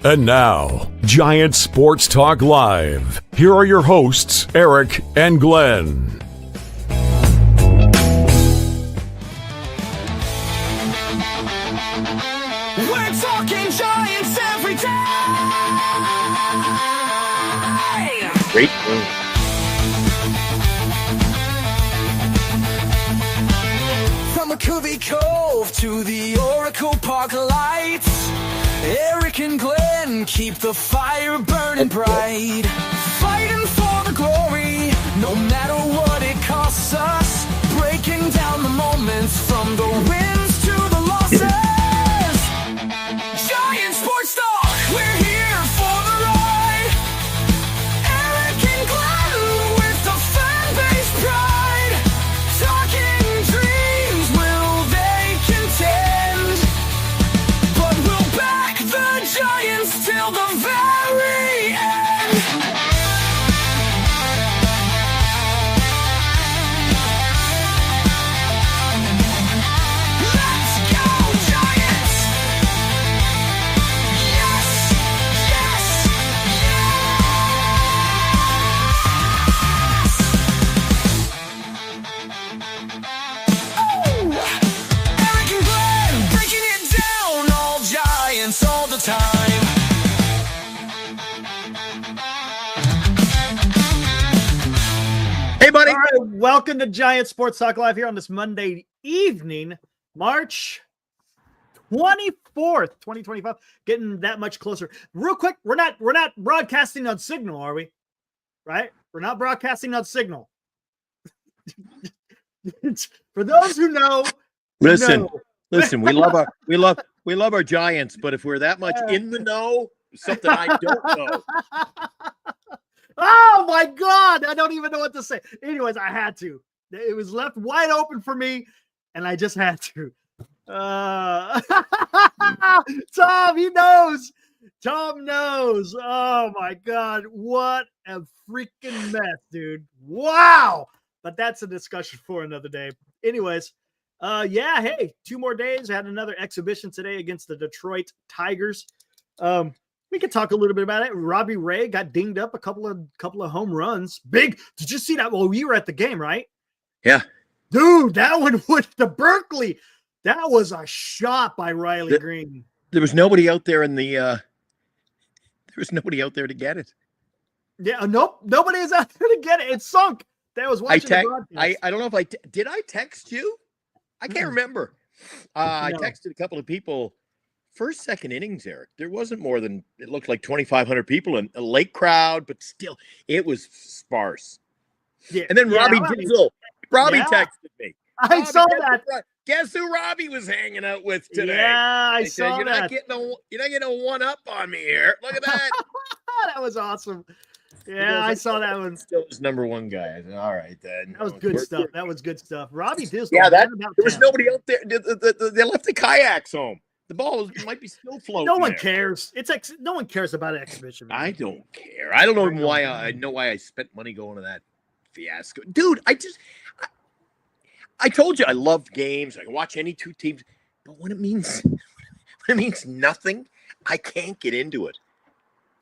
And now, Giant Sports Talk Live. Here are your hosts, Eric and Glenn. We're talking Giants every day. Great. From McCovey Cove to the Oracle Park lights, Eric and Glenn keep the fire burning bright. Fighting for the glory, no matter what it costs us. Breaking down the moments from the wins to the losses. Giant Sports Talk, we're here for the ride. Eric and Glenn with the fan base pride. Talking dreams, will they contend? But we'll back the Giants till the very end. Let's go, Giants! Yes, yes, yes! Oh! Eric and Glenn breaking it down, all Giants all the time. Hey, buddy. All right, welcome to Giant Sports Talk Live here on this Monday evening, March 24th, 2025. Getting that much closer. Real quick, we're not broadcasting on Signal, are we? Right? We're not broadcasting on Signal. For those who know, Listen, know. listen. We love our Giants, but if we're that much in the know, something I don't know. Oh my God, I don't even know what to say. Anyways, I had to. It was left wide open for me, and I just had to. Tom, he knows. Tom knows. Oh my God, what a freaking mess, dude. Wow. But that's a discussion for another day. Anyways, yeah, hey, 2 more days. I had another exhibition today against the Detroit Tigers. We could talk a little bit about it. Robbie Ray got dinged up a couple of home runs. Big. Did you see that? Well, you were at the game, right? Yeah, Dude, that one with the Berkeley. That was a shot by Riley Green. there was nobody out there in the. There was nobody out there to get it. Yeah, nope. Nobody is out there to get it. It sunk. That was watching the broadcast. I don't know if did I text you? I can't remember. I No. texted a couple of people. First, second innings, Eric. There wasn't more than it looked like 2,500 people in a late crowd, but still, it was sparse. Yeah, And then yeah, Robbie I mean, Dizzle. Robbie yeah. texted me. I saw that. Guess who Robbie was hanging out with today? Yeah, I said, saw you're that. not getting a one up on me here. Look at that. That was awesome. Yeah, I saw that one. Still his number one guy. I said, all right, then. That was good stuff. That was good stuff. Robbie Dizzle. Yeah, there was 10. nobody out there. They left the kayaks home. The ball might be still floating. No one there. cares. No one cares about exhibition. Man. I don't care. I don't know why. I know why I spent money going to that fiasco, dude. I told you I love games. I can watch any two teams, but when it means nothing, I can't get into it.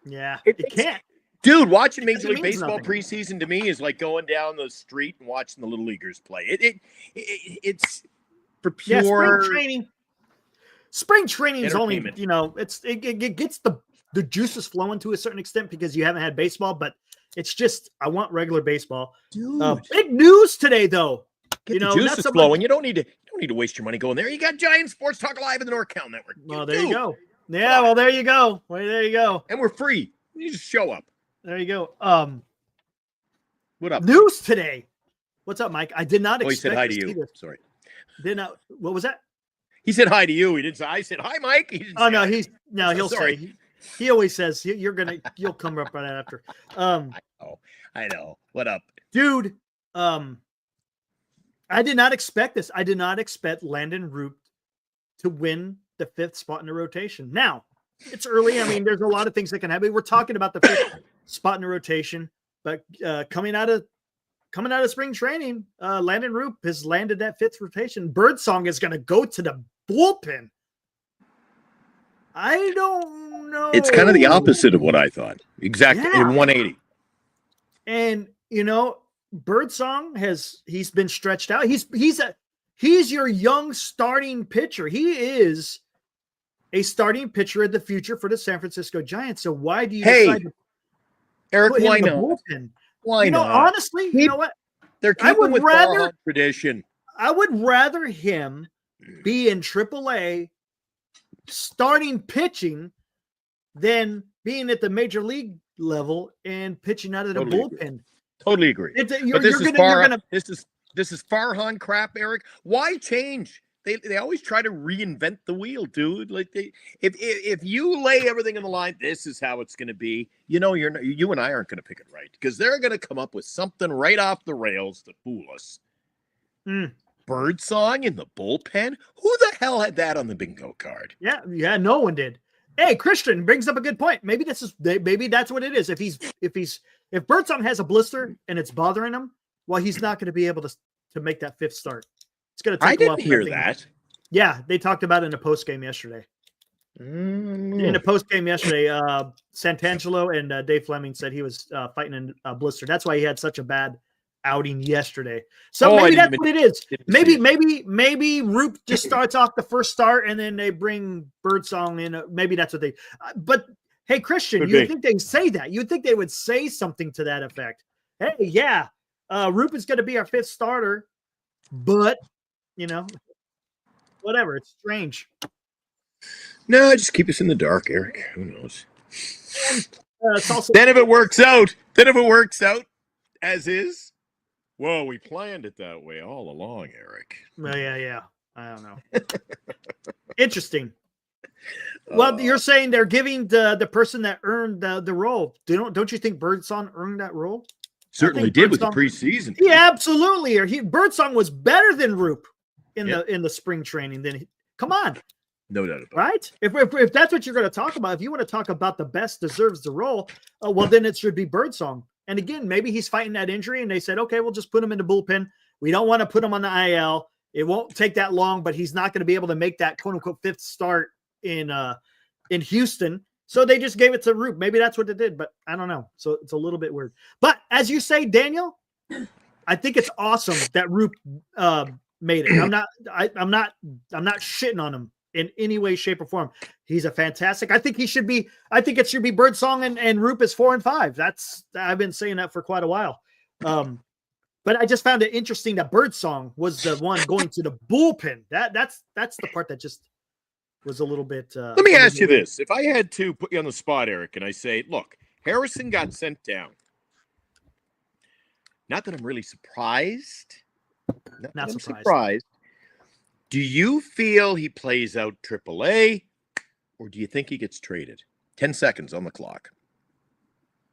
Yeah, It you can't. Dude, watching Major It League means Baseball nothing. preseason to me is like going down the street and watching the little leaguers play. It's for Yeah, pure spring training is only, entertainment. it gets the juices flowing to a certain extent because you haven't had baseball, but it's just I want regular baseball. Dude. Big news today though. Get the not juices so flowing. much- You don't need to waste your money going there. You got Giant Sports Talk Live in the NorCal Network. Well, there you go. Yeah, well, there you go. Well, there you go. And we're free. You just show up. There you go. What up? News today. What's up, Mike? I did not Oh, he expect said hi to to see you. this. Sorry. Did not. What was that? He said hi to you. He didn't say. I said hi, Mike. He didn't Oh say no, hi. he'll Sorry. say. He always says you'll come up right after. I know. What up? Dude, I did not expect this. I did not expect Landen Roupp to win the 5th spot in the rotation. Now, it's early. I mean, there's a lot of things that can happen. We're talking about the 5th spot in the rotation, but coming out of spring training, Landen Roupp has landed that 5th rotation. Birdsong is going to go to the bullpen. I don't know. It's kind of the opposite of what I thought. Exactly. Yeah. In 180. And Birdsong he's been stretched out. He's your young starting pitcher. He is a starting pitcher of the future for the San Francisco Giants. So why do you decide to Eric, put him why in the not? bullpen? Why not? Honestly, you know what? They're keeping with Farhan tradition. I would rather him be in AAA starting pitching than being at the major league level and pitching out of the bullpen. Totally agree. But this is Farhan crap, Eric. Why change? They always try to reinvent the wheel, dude. Like if you lay everything in the line, this is how it's going to be. You and I aren't going to pick it right because they're going to come up with something right off the rails to fool us. Birdsong in the bullpen? Who the hell had that on the bingo card? Yeah, no one did. Hey, Christian brings up a good point. Maybe that's what it is. If Birdsong has a blister and it's bothering him, well, he's not going to be able to make that fifth start. It's going to take a while. I didn't hear that. Yeah, they talked about it in a post game yesterday. In a post game yesterday, Santangelo and Dave Fleming said he was fighting a blister. That's why he had such a bad outing yesterday. So maybe that's what it is. Maybe Roupp just starts off the first start and then they bring Birdsong in. Maybe that's what they. But hey, Christian, you'd think they'd say that. You'd think they would say something to that effect. Hey, yeah, Roupp is going to be our fifth starter, but whatever. It's strange. No, just keep us in the dark, Eric. Who knows? It's also Then if it works out as is. Whoa, we planned it that way all along, Eric. Yeah. I don't know. Interesting. Well, you're saying they're giving the person that earned the role. Don't you think Birdsong earned that role? Certainly did with the preseason. Yeah, absolutely. Birdsong was better than Roupp in the spring training. Come on. No doubt about it. Right? If that's what you're going to talk about, if you want to talk about the best deserves the role, well, then it should be Birdsong. And again, maybe he's fighting that injury and they said, okay, we'll just put him in the bullpen. We don't want to put him on the IL. It won't take that long, but he's not going to be able to make that quote unquote fifth start in Houston. So they just gave it to Roupp. Maybe that's what they did, but I don't know. So it's a little bit weird. But as you say, Daniel, I think it's awesome that Roupp made it. I'm not shitting on him in any way, shape, or form. He's a fantastic. I think it should be Birdsong and Roupp is 4 and 5. I've been saying that for quite a while. But I just found it interesting that Birdsong was the one going to the bullpen. That's the part that just was a little bit. Let me ask you this: if I had to put you on the spot, Eric, and I say, look, Harrison got sent down. Not that I'm really surprised. Not surprised. Do you feel he plays out AAA, or do you think he gets traded? 10 seconds on the clock.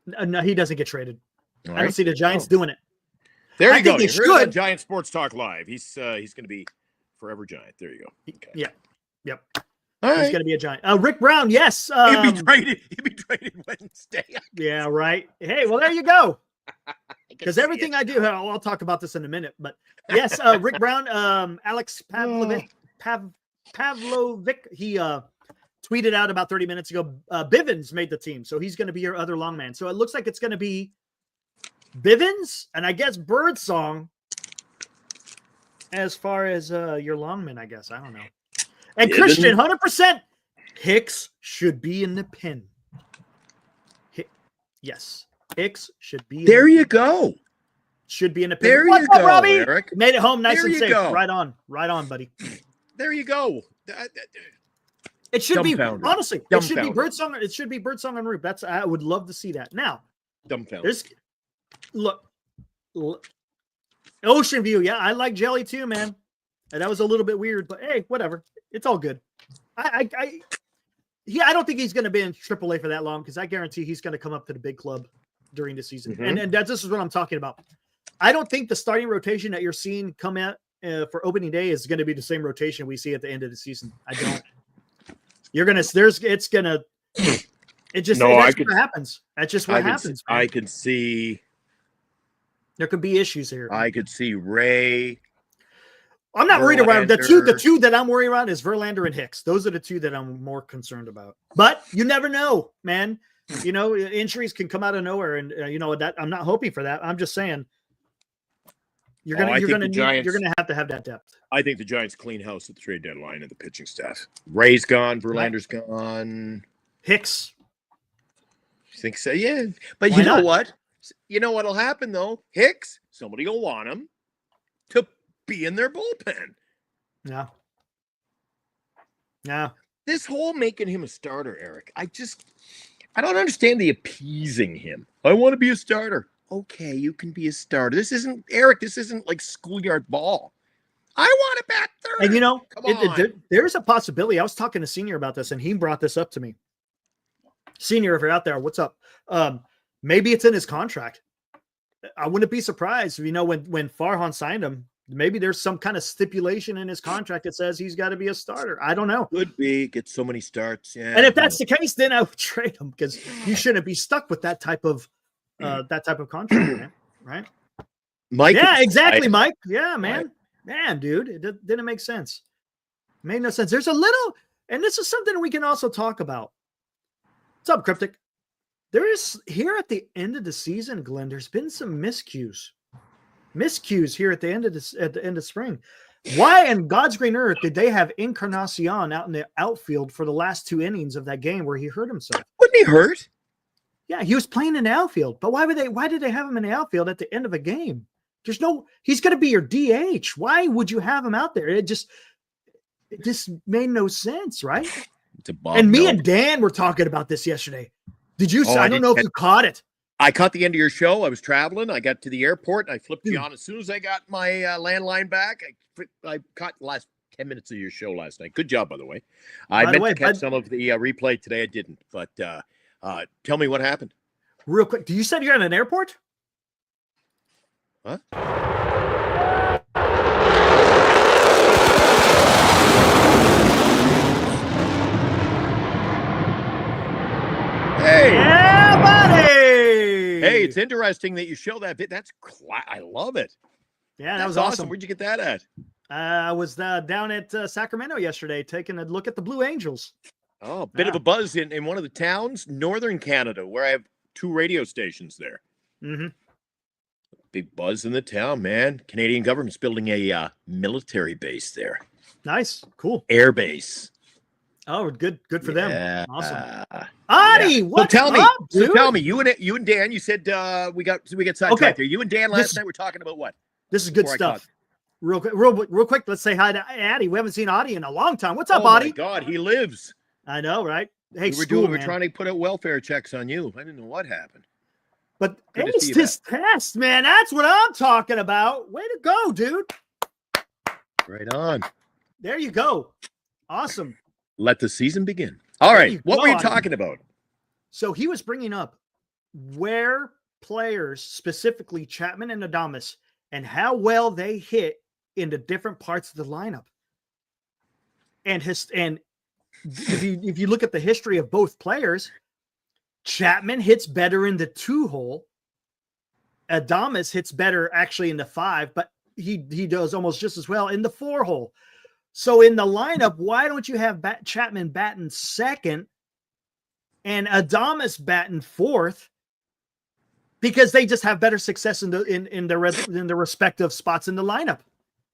No, he doesn't get traded. All I right. don't see the Giants doing it. There I you go. think they You heard it on should. Giant Sports Talk Live. He's going to be forever Giant. There you go. Okay. Yeah. Yep. All right. He's going to be a Giant. Rick Brown, yes. He'll be traded Wednesday. Yeah, right. Hey, well, there you go. Because everything I do, I'll talk about this in a minute. But yes, Rick Brown, Alex Pavlovic, he tweeted out about 30 minutes ago, Bivens made the team. So he's going to be your other long man. So it looks like it's going to be Bivens and I guess Birdsong as far as your longman, I guess. I don't know. And Christian, 100% Hicks should be in the pen. Yes. Hicks should be. There you go. Should be in the pen. There What's you up, go, Robbie? Eric. Made it home nice There and you safe. go. Right on, buddy. There you go. It should be Dumbfounded. honestly. It should be Dumbfounded. Birdsong. It should be Birdsong and Roupp. I would love to see that. Now, Dumbfounded. look, Ocean View. Yeah, I like Jelly too, man. And that was a little bit weird, but hey, whatever. It's all good. I don't think he's going to be in AAA for that long because I guarantee he's going to come up to the big club during the season. Mm-hmm. And this is what I'm talking about. I don't think the starting rotation that you're seeing come out for opening day is going to be the same rotation we see at the end of the season. I don't. That's what happens. That's just what happens. I can see. There could be issues here. I could see Ray. I'm not worried around the two that I'm worried around is Verlander and Hicks. Those are the two that I'm more concerned about. But you never know, man. You know, injuries can come out of nowhere, and you know that I'm not hoping for that. I'm just saying you're gonna have to have that depth. I think the Giants clean house at the trade deadline of the pitching staff. Ray's gone, Verlander's gone. Hicks. You think so? Yeah. But you know what? You know what'll happen though? Hicks, somebody will want him to be in their bullpen. Yeah. Yeah. This whole making him a starter, Eric, I don't understand the appeasing him. I want to be a starter. Okay, you can be a starter. This isn't like schoolyard ball. I want to bat third. And you know, there's a possibility. I was talking to Senior about this, and he brought this up to me. Senior, if you're out there, what's up? Maybe it's in his contract. I wouldn't be surprised, you know, when Farhan signed him. Maybe there's some kind of stipulation in his contract that says he's got to be a starter. I don't know. Could be. Get so many starts. Yeah. And if that's the case, then I would trade him because you shouldn't be stuck with that type of contract, man. Right? Mike. Yeah, exactly, Mike. Yeah, man. Man, dude, it didn't make sense. It made no sense. There's a little, and this is something we can also talk about. What's up, Cryptic? There is here at the end of the season, Glenn. There's been some miscues here at the end of spring. Why in God's green earth did they have Encarnacion out in the outfield for the last 2 innings of that game where he hurt himself? Wasn't he hurt? Yeah, he was playing in the outfield. But why did they have him in the outfield at the end of a game? He's going to be your DH. Why would you have him out there? It just made no sense, right? And me and Dan were talking about this yesterday. Did you? I don't know if you caught it. I caught the end of your show. I was traveling. I got to the airport. And I flipped you on as soon as I got my landline back. I caught the last 10 minutes of your show last night. Good job, by the way. I meant to catch some of the replay today. I didn't. But tell me what happened. Real quick. You said you're at an airport? Huh? Hey. Yeah, buddy. Hey, it's interesting that you show that bit. I love it. Yeah, that was awesome. Where'd you get that at? I was down at Sacramento yesterday taking a look at the Blue Angels. Oh, a bit of a buzz in one of the towns, northern Canada, where I have 2 radio stations there. Mm-hmm. Big buzz in the town, man. Canadian government's building a military base there. Nice. Cool. Air base. Oh, good for them. Awesome. Adi, what's up, dude? So tell me, you and Dan, you said we got sidetracked there. You and Dan last night were talking about what? This is good stuff. Real quick, let's say hi to Adi. We haven't seen Adi in a long time. What's up, Adi? Oh my God, he lives. I know, right? Hey, we're trying to put out welfare checks on you. I didn't know what happened. But it's this test, man. That's what I'm talking about. Way to go, dude. Right on. There you go. Awesome. Let the season begin. All right. What were you talking about? So he was bringing up where players, specifically Chapman and Adames, and how well they hit in the different parts of the lineup. And if you look at the history of both players, Chapman hits better in the 2-hole. Adames hits better actually in the 5, but he does almost just as well in the 4-hole. So in the lineup, why don't you have Chapman batting second and Adames batting 4th? Because they just have better success in the respective spots in the lineup.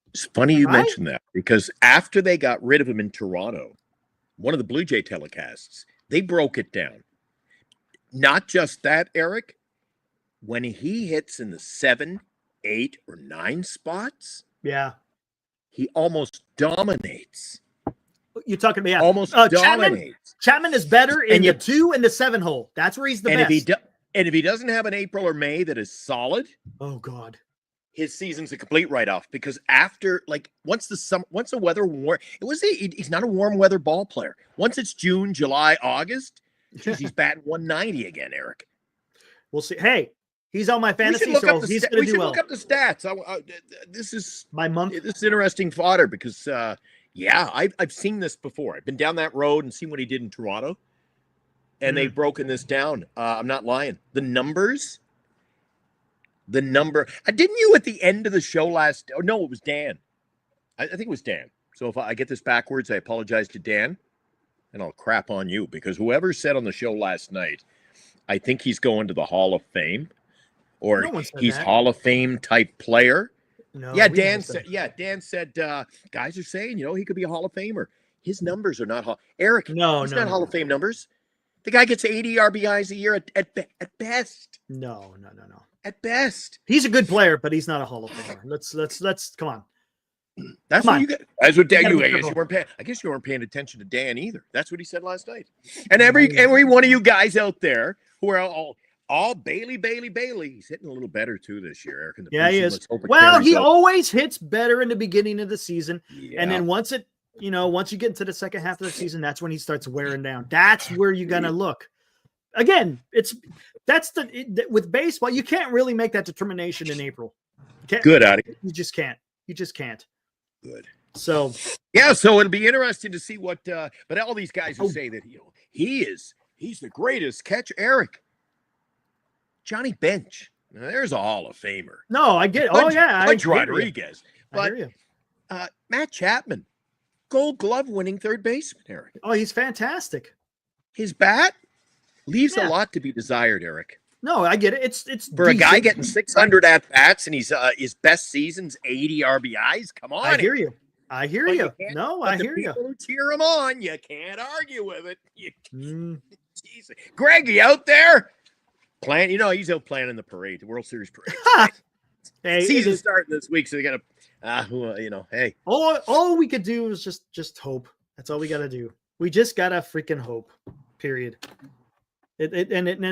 It's funny you mentioned that because after they got rid of him in Toronto, one of the Blue Jay telecasts, they broke it down. Not just that, Eric. When he hits in the 7, 8, or 9 spots, he almost dominates. You're talking about almost dominates. Chapman is better in the 2 and the 7-hole. That's where he's the best. If he doesn't have an April or May that is solid, oh God, his season's a complete write-off. Because after, once the weather warm, he's not a warm weather ball player. Once it's June, July, August, he's batting 190 again, Eric. We'll see. Hey, he's on my fantasy, so he's going to do well. Look up the stats. This is my month. This is interesting fodder because, I've seen this before. I've been down that road and seen what he did in Toronto. And they've broken this down. I'm not lying. The number. Didn't you at the end of the show it was Dan. I think it was Dan. So if I get this backwards, I apologize to Dan, and I'll crap on you because whoever said on the show last night, I think he's going to the Hall of Fame, or No one said he's that. Hall of Fame type player. No, Yeah, we Dan never said. Yeah, Dan said. Guys are saying, he could be a Hall of Famer. His numbers are not Eric. He's not Hall of Fame numbers. The guy gets 80 RBIs a year at best. No. At best. He's a good player, but he's not a Hall of Famer. Let's come on. That's Come what on. you get. That's what Dan. You gotta be I guess careful. you weren't paying. I guess you weren't paying attention to Dan either. That's what he said last night. And every one of you guys out there who are all Bailey. He's hitting a little better too this year, Eric. Yeah, he is. Well, he always hits better in the beginning of the season, and then once you get into the second half of the season, that's when he starts wearing down. That's where you're gonna look. Again, with baseball, you can't really make that determination in April. Good at it. You just can't. Good. So yeah, so it'll be interesting to see what. But all these guys who say that he's the greatest catcher, Eric. Johnny Bench. Now, there's a Hall of Famer. No, I get. Pudge Rodriguez. I hear you. Matt Chapman, Gold Glove winning third baseman, Eric. Oh, he's fantastic. His bat leaves a lot to be desired, Eric. No, I get it. It's for a guy getting 600 at bats and he's his best season's 80 RBIs. Come on, I hear you. I hear you. No, I hear you. People who cheer him on, you can't argue with it. Jesus. Greg, you out there? He's out planning the parade, the World Series parade. Hey, season starting this week, so they got to, hey. All we could do is just hope. That's all we got to do. We just gotta freaking hope. Period. And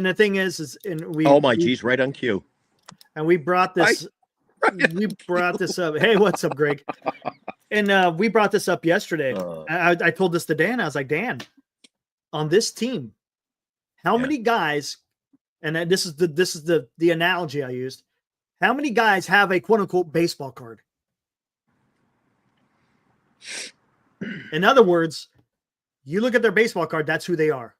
the thing is we. Oh my geez, right on cue. And we brought this. We brought this up. Hey, what's up, Greg? And we brought this up yesterday. I told this to Dan. I was like, Dan, on this team, how many guys? And this is the analogy I used. How many guys have a quote unquote baseball card? In other words, you look at their baseball card, that's who they are.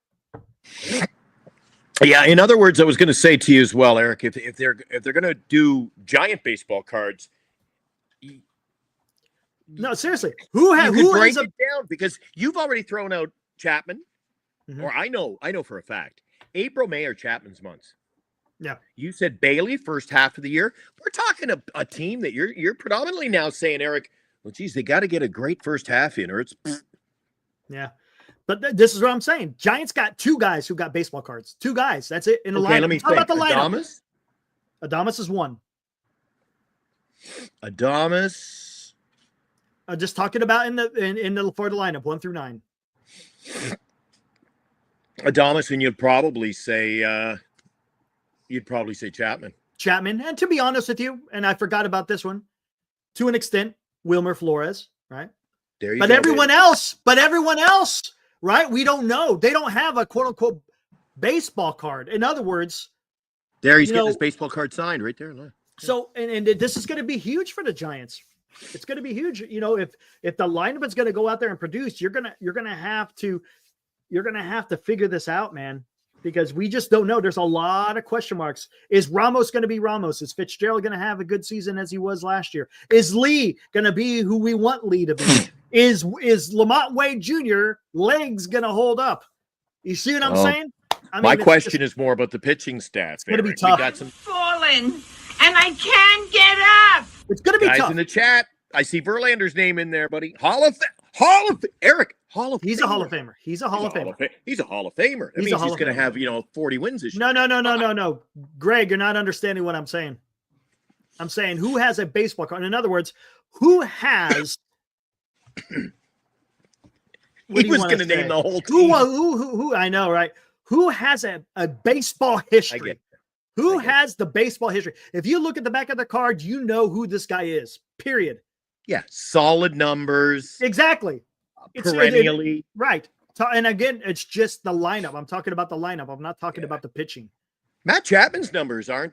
Yeah, in other words, I was going to say to you as well, Eric, if they're going to do giant baseball cards, no, seriously, who break it down? Because you've already thrown out Chapman, or I know for a fact, April, May are Chapman's months. Yeah, you said Bailey first half of the year. We're talking a team that you're predominantly now saying, Eric. Well, geez, they got to get a great first half in, or it's. Yeah. But this is what I'm saying. Giants got two guys who got baseball cards. Two guys. That's it in the lineup. Let me How about the lineup? Adames is one. Adames. Just talking about in the for the lineup 1 through 9. Adames, and you'd probably say Chapman. Chapman, and to be honest with you, and I forgot about this one, to an extent, Wilmer Flores, right? There you go. Everyone else, right? We don't know. They don't have a quote unquote baseball card. In other words, there he's getting his baseball card signed right there. So, and this is going to be huge for the Giants. It's going to be huge. If the lineup is going to go out there and produce, you're gonna have to figure this out, man, because we just don't know. There's a lot of question marks. Is Ramos going to be Ramos? Is Fitzgerald going to have a good season as he was last year? Is Lee going to be who we want Lee to be? Is Lamont Wade Jr. legs going to hold up? You see what I'm saying? My question is more about the pitching stats. It's going to be tough. Fallen, and I can't get up. It's going to be tough. Guys in the chat, I see Verlander's name in there, buddy. Eric. He's a Hall of Famer. He's a Hall of Famer. He's a Hall of Famer. That means he's going to have 40 wins this year. No. Greg, you're not understanding what I'm saying. I'm saying who has a baseball card. In other words, who has. He was going to name the whole team. Who? I know, right? Who has a baseball history? Who has the baseball history? If you look at the back of the card, you know who this guy is. Period. Yeah, solid numbers. Exactly. Perennially. Right. And again, it's just the lineup. I'm talking about the lineup. I'm not talking about the pitching. Matt Chapman's numbers aren't,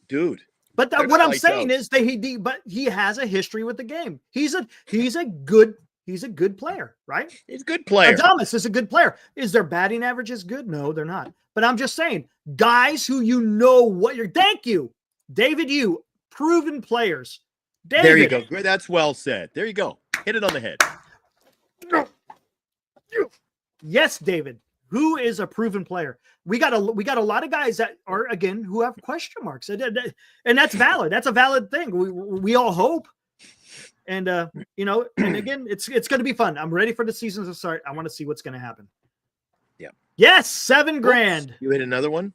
dude. But what I'm saying is that he has a history with the game. He's a good player, right? He's a good player. Adames is a good player. Is their batting average is good? No, they're not. But I'm just saying, guys who thank you, David, proven players. David, there you go. That's well said. There you go. Hit it on the head. Yes, David. Who is a proven player? We got a lot of guys that are, again, who have question marks, and that's valid. That's a valid thing. We all hope, and and again, it's going to be fun. I'm ready for the season to start. I want to see what's going to happen. Yeah. Yes, $7,000. You hit another one.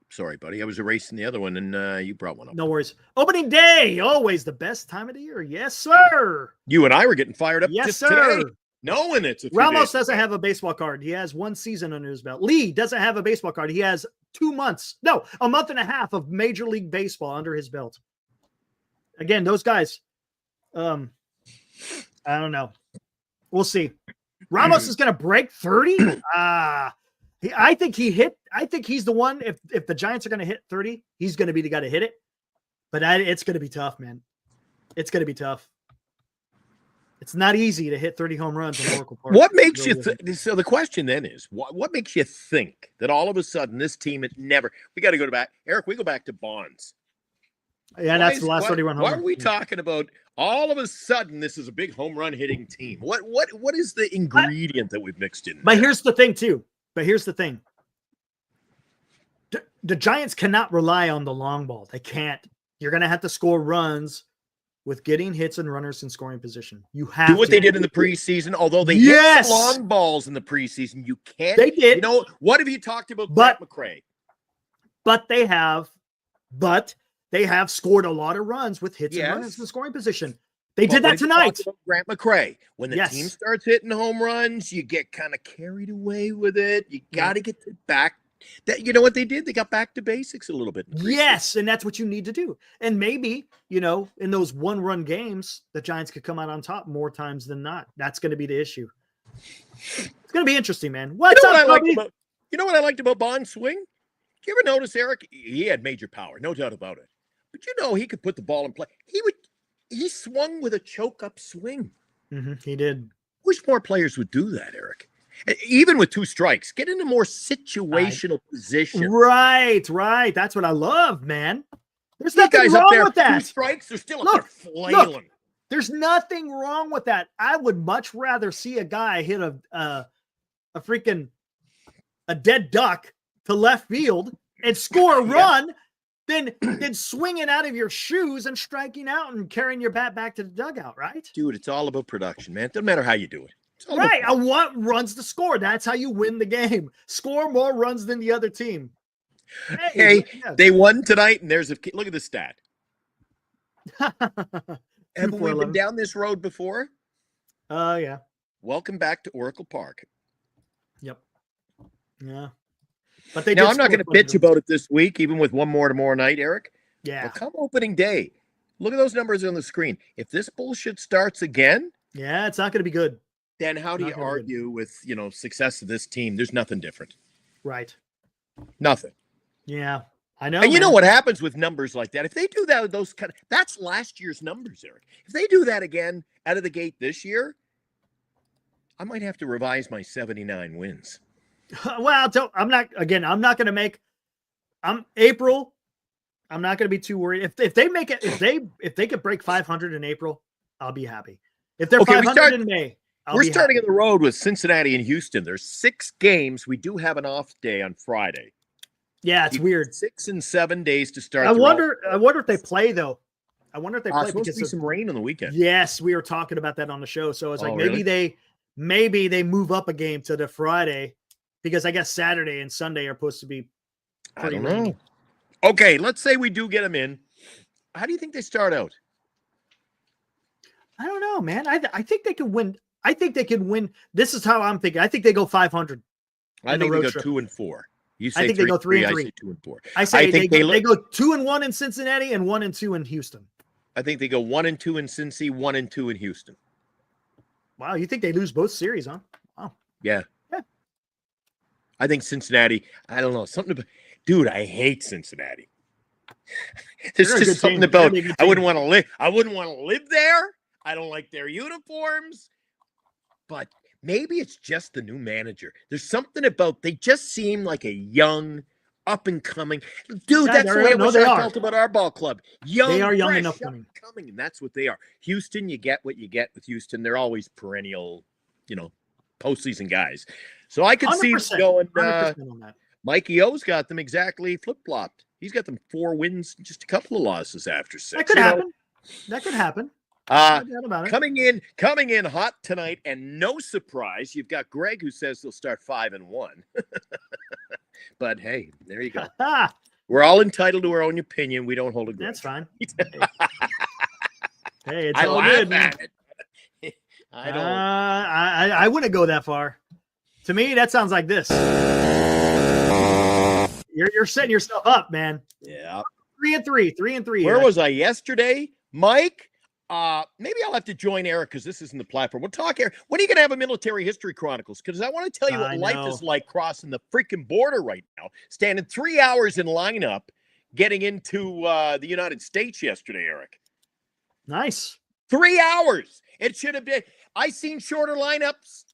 Sorry, buddy. I was erasing the other one, and you brought one up. No worries. Opening day, always the best time of the year. Yes, sir. You and I were getting fired up. Yes, just sir. Today. Knowing it's Ramos doesn't have a baseball card. He has 1 season under his belt. Lee doesn't have a baseball card. He has 2 months. No, a month and a half of Major League Baseball under his belt. Again, those guys. I don't know. We'll see. Ramos is going to break 30. I think he's the one. If the Giants are going to hit 30, he's going to be the guy to hit it. But it's going to be tough, man. It's going to be tough. It's not easy to hit 30 home runs in Oracle Park. What makes you so the question then is, what makes you think that all of a sudden this team is never – we got to go back – Eric, we go back to Bonds. Yeah, that's the last 31 home run. run. Why are we talking about all of a sudden this is a big home run hitting team? What is the ingredient that we've mixed in? But here's the thing, too. The Giants cannot rely on the long ball. They can't. You're going to have to score runs with getting hits and runners in scoring position. You have do what to. They did in the preseason, although they hit long balls in the preseason. You can't. They did. You know, what have you talked about Grant McCray? But they have scored a lot of runs with hits and runners in scoring position. They did that tonight. Grant McCray. When the team starts hitting home runs, you get kind of carried away with it. You got to get back. That, you know what they did? They got back to basics a little bit. Yes, and that's what you need to do. And maybe, in those 1-run games, the Giants could come out on top more times than not. That's going to be the issue. It's going to be interesting, man. What's up, buddy? You know what I liked about Bond's swing? Did you ever notice, Eric? He had major power, no doubt about it. But he could put the ball in play. He swung with a choke-up swing. Mm-hmm, he did. Wish more players would do that, Eric. Even with 2 strikes, get in a more situational position. Right. That's what I love, man. There's nothing wrong with that. 2 strikes, they're still up there flailing. There's nothing wrong with that. I would much rather see a guy hit a dead duck to left field and score a run than swinging out of your shoes and striking out and carrying your bat back to the dugout, right? Dude, it's all about production, man. It doesn't matter how you do it. Right. I want runs to score. That's how you win the game. Score more runs than the other team. Hey, they won tonight, and look at the stat. Have we been down this road before? Yeah. Welcome back to Oracle Park. Yep. Yeah. But I'm not going to bitch about it this week, even with one more tomorrow night, Eric. Yeah. But come opening day, look at those numbers on the screen. If this bullshit starts again, it's not going to be good. Then how do you argue with, success of this team? There's nothing different. Right. Nothing. Yeah, I know. And you know what happens with numbers like that? If they do that, that's last year's numbers, Eric. If they do that again out of the gate this year, I might have to revise my 79 wins. Well, I'm not going to make. April. I'm not going to be too worried. If they make it, if they could break 500 in April, I'll be happy. If they're 500 in May. We're starting on the road with Cincinnati and Houston. There's 6 games. We do have an off day on Friday. Yeah, it's weird. 6 and 7 days to start. I wonder if they play though. I wonder if they play because there's some rain on the weekend. Yes, we were talking about that on the show. So it's like maybe they move up a game to the Friday because I guess Saturday and Sunday are supposed to be pretty rainy. Okay, let's say we do get them in. How do you think they start out? I don't know, man. I think they could win. I think they can win. This is how I'm thinking. I think they go 500. I think they go 2-4. You say I think they go 3-3. I say 2-4. I say they go 2-1 in Cincinnati and 1-2 in Houston. I think they go 1-2 in Cincy, 1-2 in Houston. Wow, you think they lose both series, huh? Wow. Yeah. I think Cincinnati. I don't know something about. Dude, I hate Cincinnati. There's just something about. I wouldn't want to live. I wouldn't want to live there. I don't like their uniforms. But maybe it's just the new manager. There's something about they just seem like a young, up and coming. Dude, Yeah, that's the way I wish they I are. felt about our ball club. Young, They are young fresh, and up upcoming. and coming, and that's what they are. Houston, you get what you get with Houston. They're always perennial, postseason guys. So I could see 100%, going. 100% on that. Mikey O's got them exactly flip-flopped. He's got them 4 wins, just a couple of losses after 6. That could happen. That could happen. No doubt about it. Coming in hot tonight, and no surprise, you've got Greg who says they'll start 5-1. But hey, there you go. We're all entitled to our own opinion. We don't hold a grudge. That's fine. Hey, it's all good, man. I don't. I wouldn't go that far. To me, that sounds like this. You're setting yourself up, man. Yeah. 3-3, 3-3. Where was I yesterday, Mike? Maybe I'll have to join Eric because this isn't the platform. We'll talk, Eric. When are you going to have a Military History Chronicles? Because I want to tell you what life is like crossing the freaking border right now. Standing 3 hours in lineup, getting into the United States yesterday, Eric. Nice. 3 hours. It should have been. I seen shorter lineups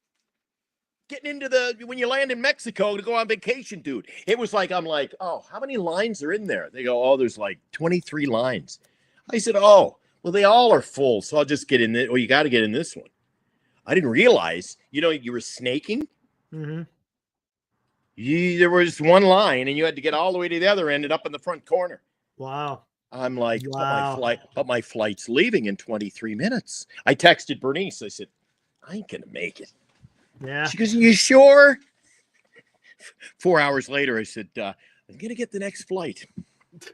getting into when you land in Mexico to go on vacation, dude. It was like, I'm like, oh, how many lines are in there? They go, oh, there's like 23 lines. I said, oh. Well, they all are full, so I'll just get in there. Well, you got to get in this one. I didn't realize, you were snaking. Mm-hmm. There was one line, and you had to get all the way to the other end and up in the front corner. Wow. I'm like, wow. but my flight's leaving in 23 minutes. I texted Bernice. I said, I ain't going to make it. Yeah. She goes, you sure? 4 hours later, I said, I'm going to get the next flight.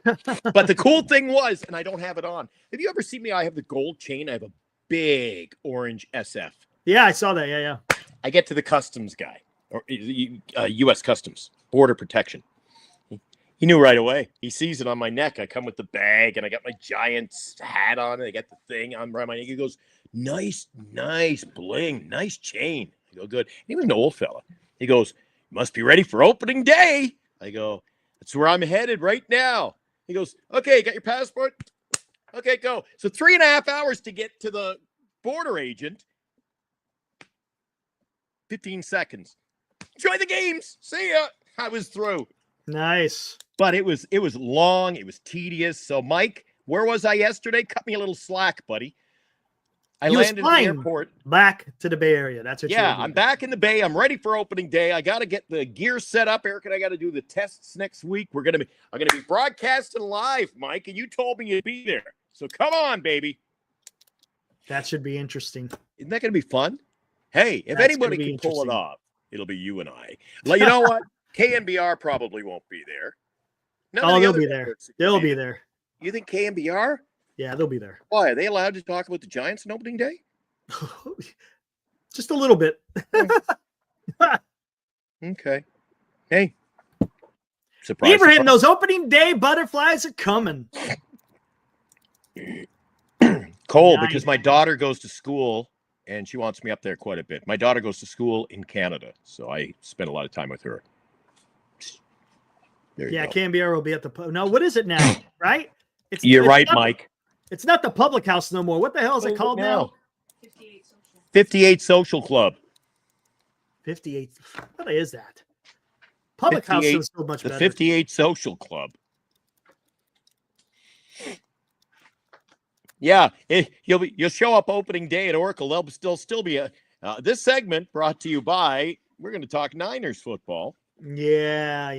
But the cool thing was, and I don't have it on. Have you ever seen me? I have the gold chain. I have a big orange SF. Yeah, I saw that. Yeah. I get to the customs guy, or U.S. Customs, Border Protection. He knew right away. He sees it on my neck. I come with the bag, and I got my Giants hat on. I got the thing on around my neck. He goes, nice bling, nice chain. I go, good. And he was an old fella. He goes, must be ready for opening day. I go, that's where I'm headed right now. He goes, okay, got your passport? Okay, go. So 3.5 hours to get to the border agent. 15 seconds. Enjoy the games. See ya. I was through. Nice. But it was long. It was tedious. So, Mike, where was I yesterday? Cut me a little slack, buddy. I landed at the airport. Back to the Bay Area. That's what. Yeah, I'm back in the Bay. I'm ready for opening day. I got to get the gear set up, Eric, and I got to do the tests next week. I'm gonna be broadcasting live, Mike, and you told me you'd be there. So come on, baby. That should be interesting. Isn't that gonna be fun? Hey, if anybody can pull it off, it'll be you and I. You know what? KNBR probably won't be there. They'll be there. They'll be there. You think KNBR? Yeah, they'll be there. Why? Are they allowed to talk about the Giants on opening day? Just a little bit. Okay. Hey. Surprise. Abraham, those opening day butterflies are coming. Cold because my daughter goes to school and she wants me up there quite a bit. My daughter goes to school in Canada, so I spend a lot of time with her. Yeah, KNBR will be at the no. What is it now? Right? You're right, Mike. It's not the public house no more. What the hell is it called now? 58 Social Club. 58. What is that? Public house is so much better. The 58 Social Club. Yeah, you'll show up opening day at Oracle. There'll still be this segment brought to you by. We're going to talk Niners football. Yeah.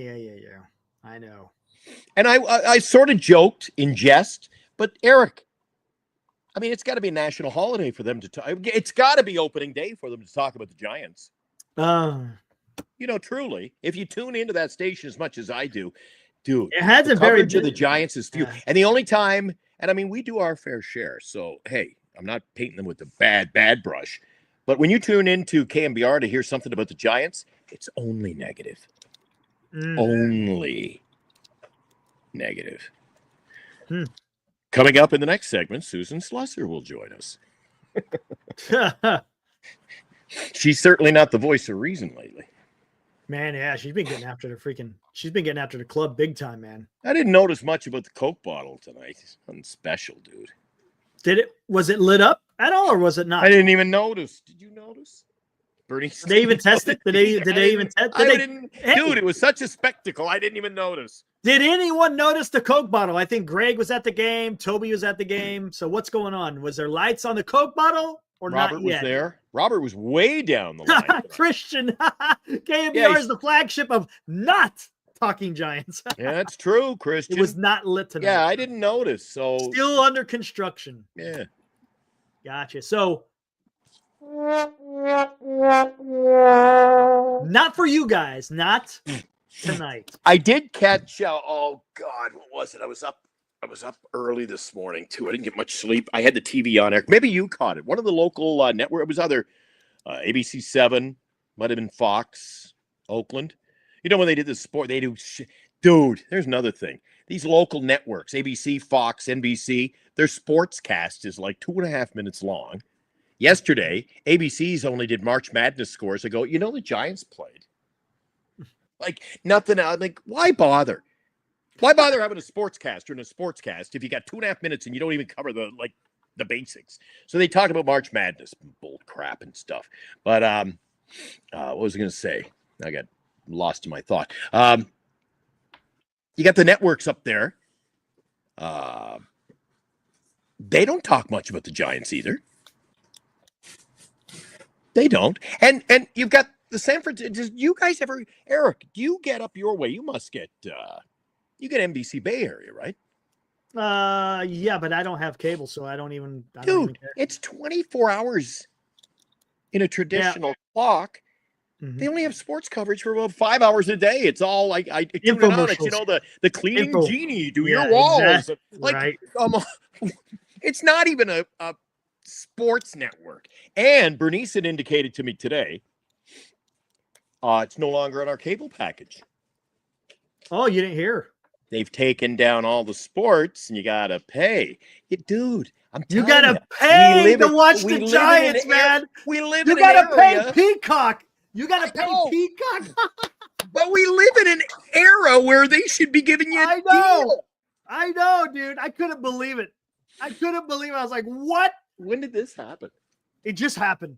I know. And I sort of joked in jest, but Eric, I mean, it's got to be a national holiday for them to talk. It's got to be opening day for them to talk about the Giants. Truly, if you tune into that station as much as I do, dude, it has the coverage of the Giants is few. Yeah. And the only time, and I mean, we do our fair share. So, hey, I'm not painting them with the bad brush. But when you tune into KNBR to hear something about the Giants, it's only negative. Only negative. Coming up in the next segment, Susan Slusser will join us. She's certainly not the voice of reason lately. Man, yeah, she's been getting after the club big time, man. I didn't notice much about the Coke bottle tonight. It's nothing special, dude. Was it lit up at all, or was it not? I didn't even notice. Did you notice? Bernie's. Did they even test it? Did they even test it? Dude, it was such a spectacle. I didn't even notice. Did anyone notice the Coke bottle? I think Greg was at the game. Toby was at the game. So what's going on? Was there lights on the Coke bottle or Robert not was yet? there. Robert was way down the line. Christian. KMBR is the flagship of not talking Giants. Yeah, that's true, Christian. It was not lit tonight. Yeah, I didn't notice. So still under construction. Yeah. Gotcha. So not for you guys, not tonight. I did catch oh God, what was it? I was up early this morning too. I didn't get much sleep. I had the TV on there. Maybe you caught it. One of the local network. It was either ABC 7, might have been Fox, Oakland. You know when they did the sport, they do dude, there's another thing. These local networks, ABC, Fox, NBC, their sports cast is like 2.5 minutes long. Yesterday, ABC's only did March Madness scores. I go, the Giants played. Like nothing else. Like, why bother? Why bother having a sportscaster and a sportscast if you got 2.5 minutes and you don't even cover the basics? So they talked about March Madness, bull crap and stuff. But what was I going to say? I got lost in my thought. You got the networks up there. They don't talk much about the Giants either. They don't. And you've got the San Francisco. Do you guys ever, Eric? Do you get up your way? You must get. You get NBC Bay Area, right? Yeah, but I don't have cable, so I don't even. Dude, it's 24 hours in a traditional clock. Mm-hmm. They only have sports coverage for about 5 hours a day. It's all like I tune it on. It's, the cleaning genie do your walls. Exactly. Like, right. It's not even a sports network. And Bernice had indicated to me today, it's no longer on our cable package. Oh, you didn't hear? They've taken down all the sports, and you gotta pay. Dude, I'm telling you. You gotta pay to watch the Giants, man. We live in an area. You gotta pay Peacock. You gotta pay Peacock. But we live in an era where they should be giving you a deal. I know, dude. I couldn't believe it. I was like, what? When did this happen? It just happened.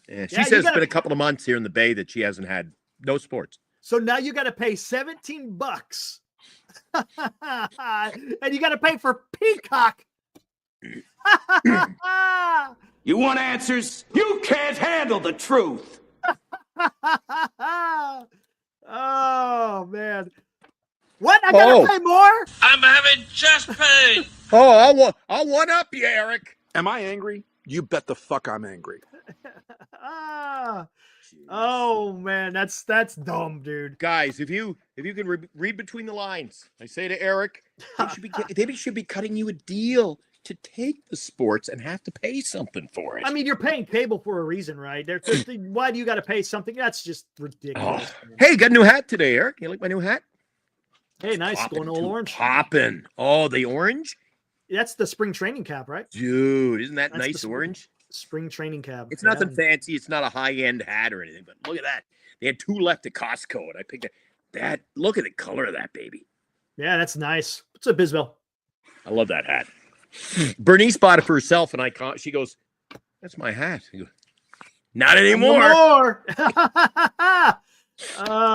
Yeah, she says it's been a couple of months here in the Bay that she hasn't had no sports. So now you got to pay $17 and you got to pay for Peacock. You want answers? You can't handle the truth. Oh, man. What? I got to pay more? I'm having chest pain. I'll one up you, Eric. Am I angry? You bet the fuck I'm angry. Oh man, that's dumb, dude. Guys, if you can read between the lines, I say to Eric, they should be cutting you a deal to take the sports and have to pay something for it. I mean, you're paying cable for a reason, right? Why do you got to pay something? That's just ridiculous. Hey, got a new hat today, Eric. You like my new hat? Hey, nice. Going all orange. Popping. Oh, the orange? That's the spring training cap, right? Dude, isn't that nice orange? Spring training cap. It's nothing fancy. It's not a high-end hat or anything, but look at that. They had 2 left at Costco, and I picked that. Look at the color of that baby. Yeah, that's nice. What's up, Bisbell? I love that hat. Bernice bought it for herself, and she goes, that's my hat. Goes, not anymore.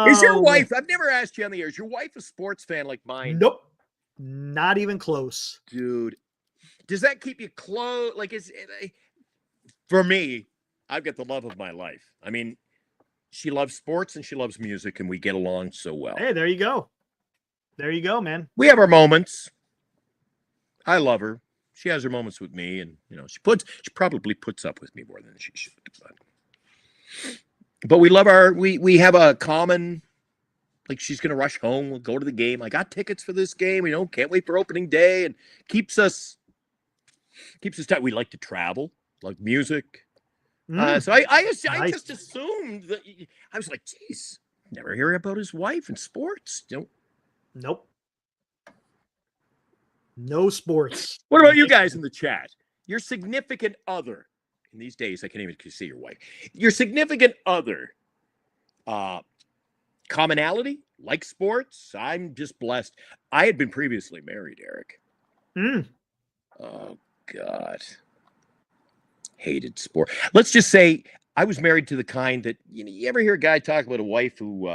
Is your wife, I've never asked you on the air, is your wife a sports fan like mine? Nope. Not even close. Dude, does that keep you close? Like, for me, I've got the love of my life. I mean, she loves sports and she loves music, and we get along so well. Hey, there you go. There you go, man. We have our moments. I love her. She has her moments with me, and she probably puts up with me more than she should. But we love we have a common. Like, she's going to rush home. We'll go to the game. I got tickets for this game. Can't wait for opening day, and keeps us tight. We like to travel, like music. So I just assumed that I was like, geez, never hear about his wife and sports. Nope. No sports. What about you guys in the chat? Your significant other, in these days, I can't even see your wife. Your significant other, commonality, like sports. I'm just blessed. I had been previously married, Eric. Oh, God. hated sport. Let's just say I was married to the kind that, you ever hear a guy talk about a wife who,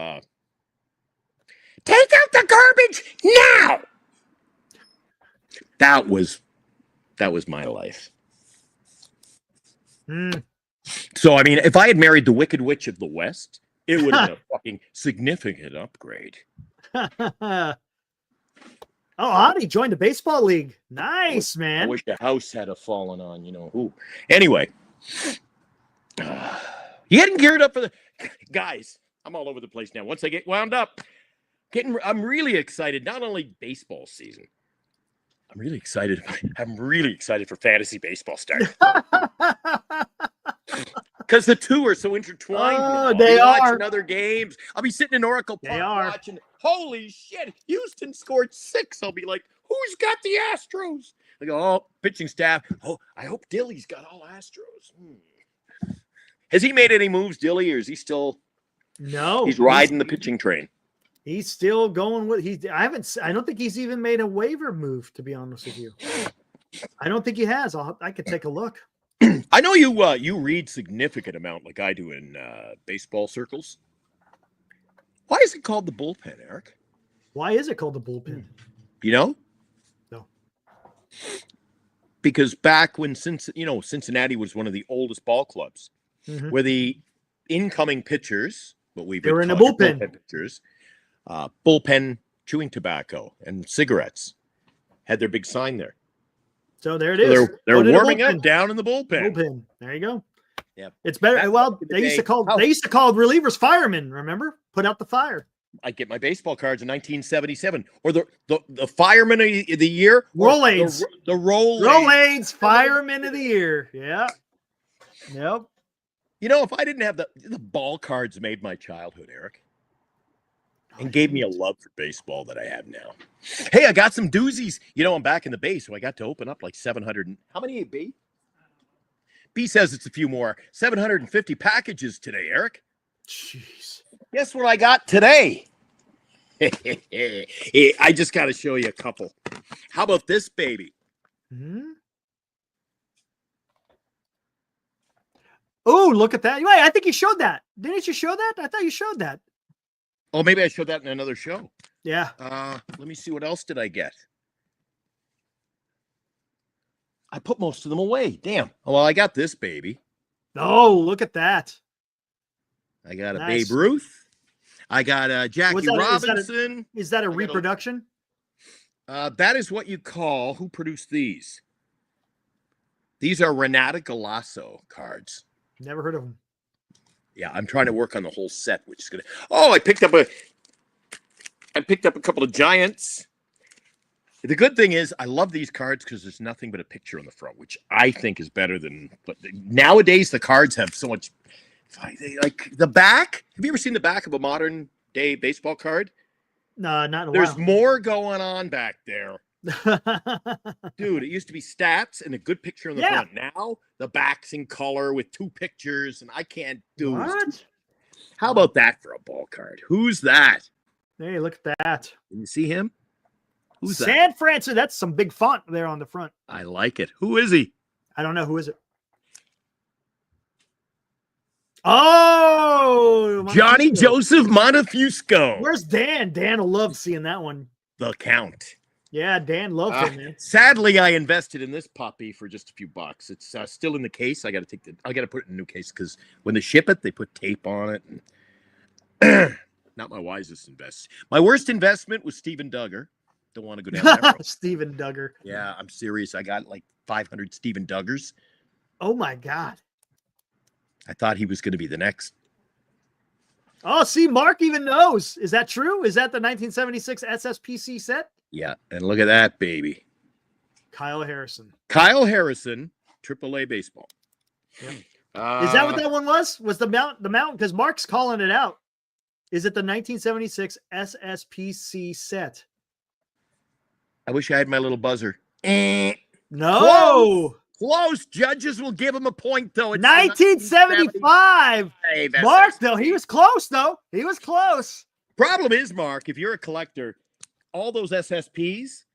take out the garbage now. That was my life. So, I mean, if I had married the Wicked Witch of the West, it would have been a fucking significant upgrade. Oh, Adi joined the baseball league. Nice, man. I wish the house had fallen on, who. Anyway, you getting geared up for the guys. I'm all over the place now. Once I get wound up, I'm really excited. Not only baseball season, I'm really excited for fantasy baseball starting. Because the two are so intertwined. Oh, they are. Watching other games. I'll be sitting in Oracle Park watching. Holy shit! Houston scored 6. I'll be like, who's got the Astros? I go, oh, pitching staff. Oh, I hope Dilly's got all Astros. Has he made any moves, Dilly, or is he still? No, he's riding the pitching train. He's still going with. I don't think he's even made a waiver move. To be honest with you, I don't think he has. I could take a look. I know you read significant amount like I do in baseball circles. Why is it called the bullpen, Eric? Why is it called the bullpen? You know? No. Because back when Cincinnati was one of the oldest ball clubs, where the incoming pitchers, they were in a bullpen. Pitchers, bullpen chewing tobacco and cigarettes had their big sign there. So there it is. They're warming up down in the bullpen. There you go. Yeah. It's better. Well, they used to call relievers firemen, remember? Put out the fire. I get my baseball cards in 1977. Or the fireman of the year. Rolades. The Rolades. Rolades, fireman of the year. Yeah. Yep. If I didn't have the ball cards made my childhood, Eric. And gave me a love for baseball that I have now. Hey, I got some doozies. I'm back in the bay, so I got to open up like 700. How many, B? B says it's a few more. 750 packages today, Eric. Jeez. Guess what I got today? I just got to show you a couple. How about this, baby? Oh, look at that. Wait, I think you showed that. Didn't you show that? I thought you showed that. Oh, maybe I showed that in another show. Yeah. Let me see. What else did I get? I put most of them away. Damn. Well, I got this, baby. Oh, look at that. I got a Babe Ruth. I got a Jackie Robinson. Is that a reproduction? That is what you call, who produced these? These are Renata Galasso cards. Never heard of them. Yeah, I'm trying to work on the whole set, which is gonna. Oh, I picked up a couple of Giants. The good thing is, I love these cards because there's nothing but a picture on the front, which I think is better than. But nowadays, the cards have so much. Like the back. Have you ever seen the back of a modern day baseball card? No, not in a There's while. more going on back there. Dude, it used to be stats and a good picture on the front. Now the back's in color with 2 pictures, and I can't do it. How about that for a ball card? Who's that? Hey, look at that. Can you see him? Who's that? San Francisco. That's some big font there on the front. I like it. Who is he? I don't know. Who is it? Oh, Johnny Joseph Montefusco. Where's Dan? Dan will love seeing that one. The Count. Yeah, Dan loves him, man. Sadly, I invested in this puppy for just a few bucks. It's still in the case. I got to put it in a new case because when they ship it, they put tape on it. And not my wisest investment. My worst investment was Steven Duggar. Don't want to go down that road. Steven Duggar. Yeah, I'm serious. I got like 500 Steven Duggars. Oh my God. I thought he was going to be the next. Oh, see, Mark even knows. Is that true? Is that the 1976 SSPC set? Yeah, and look at that, baby. Kyle Harrison. AAA baseball. Yep. Is that what that one was? Was the mount? Because Mark's calling it out. Is it the 1976 SSPC set? I wish I had my little buzzer. No. Close. Judges will give him a point, though. It's 1975. Mark, though, he was close, though. He was close. Problem is, Mark, if you're a collector, all those SSPs,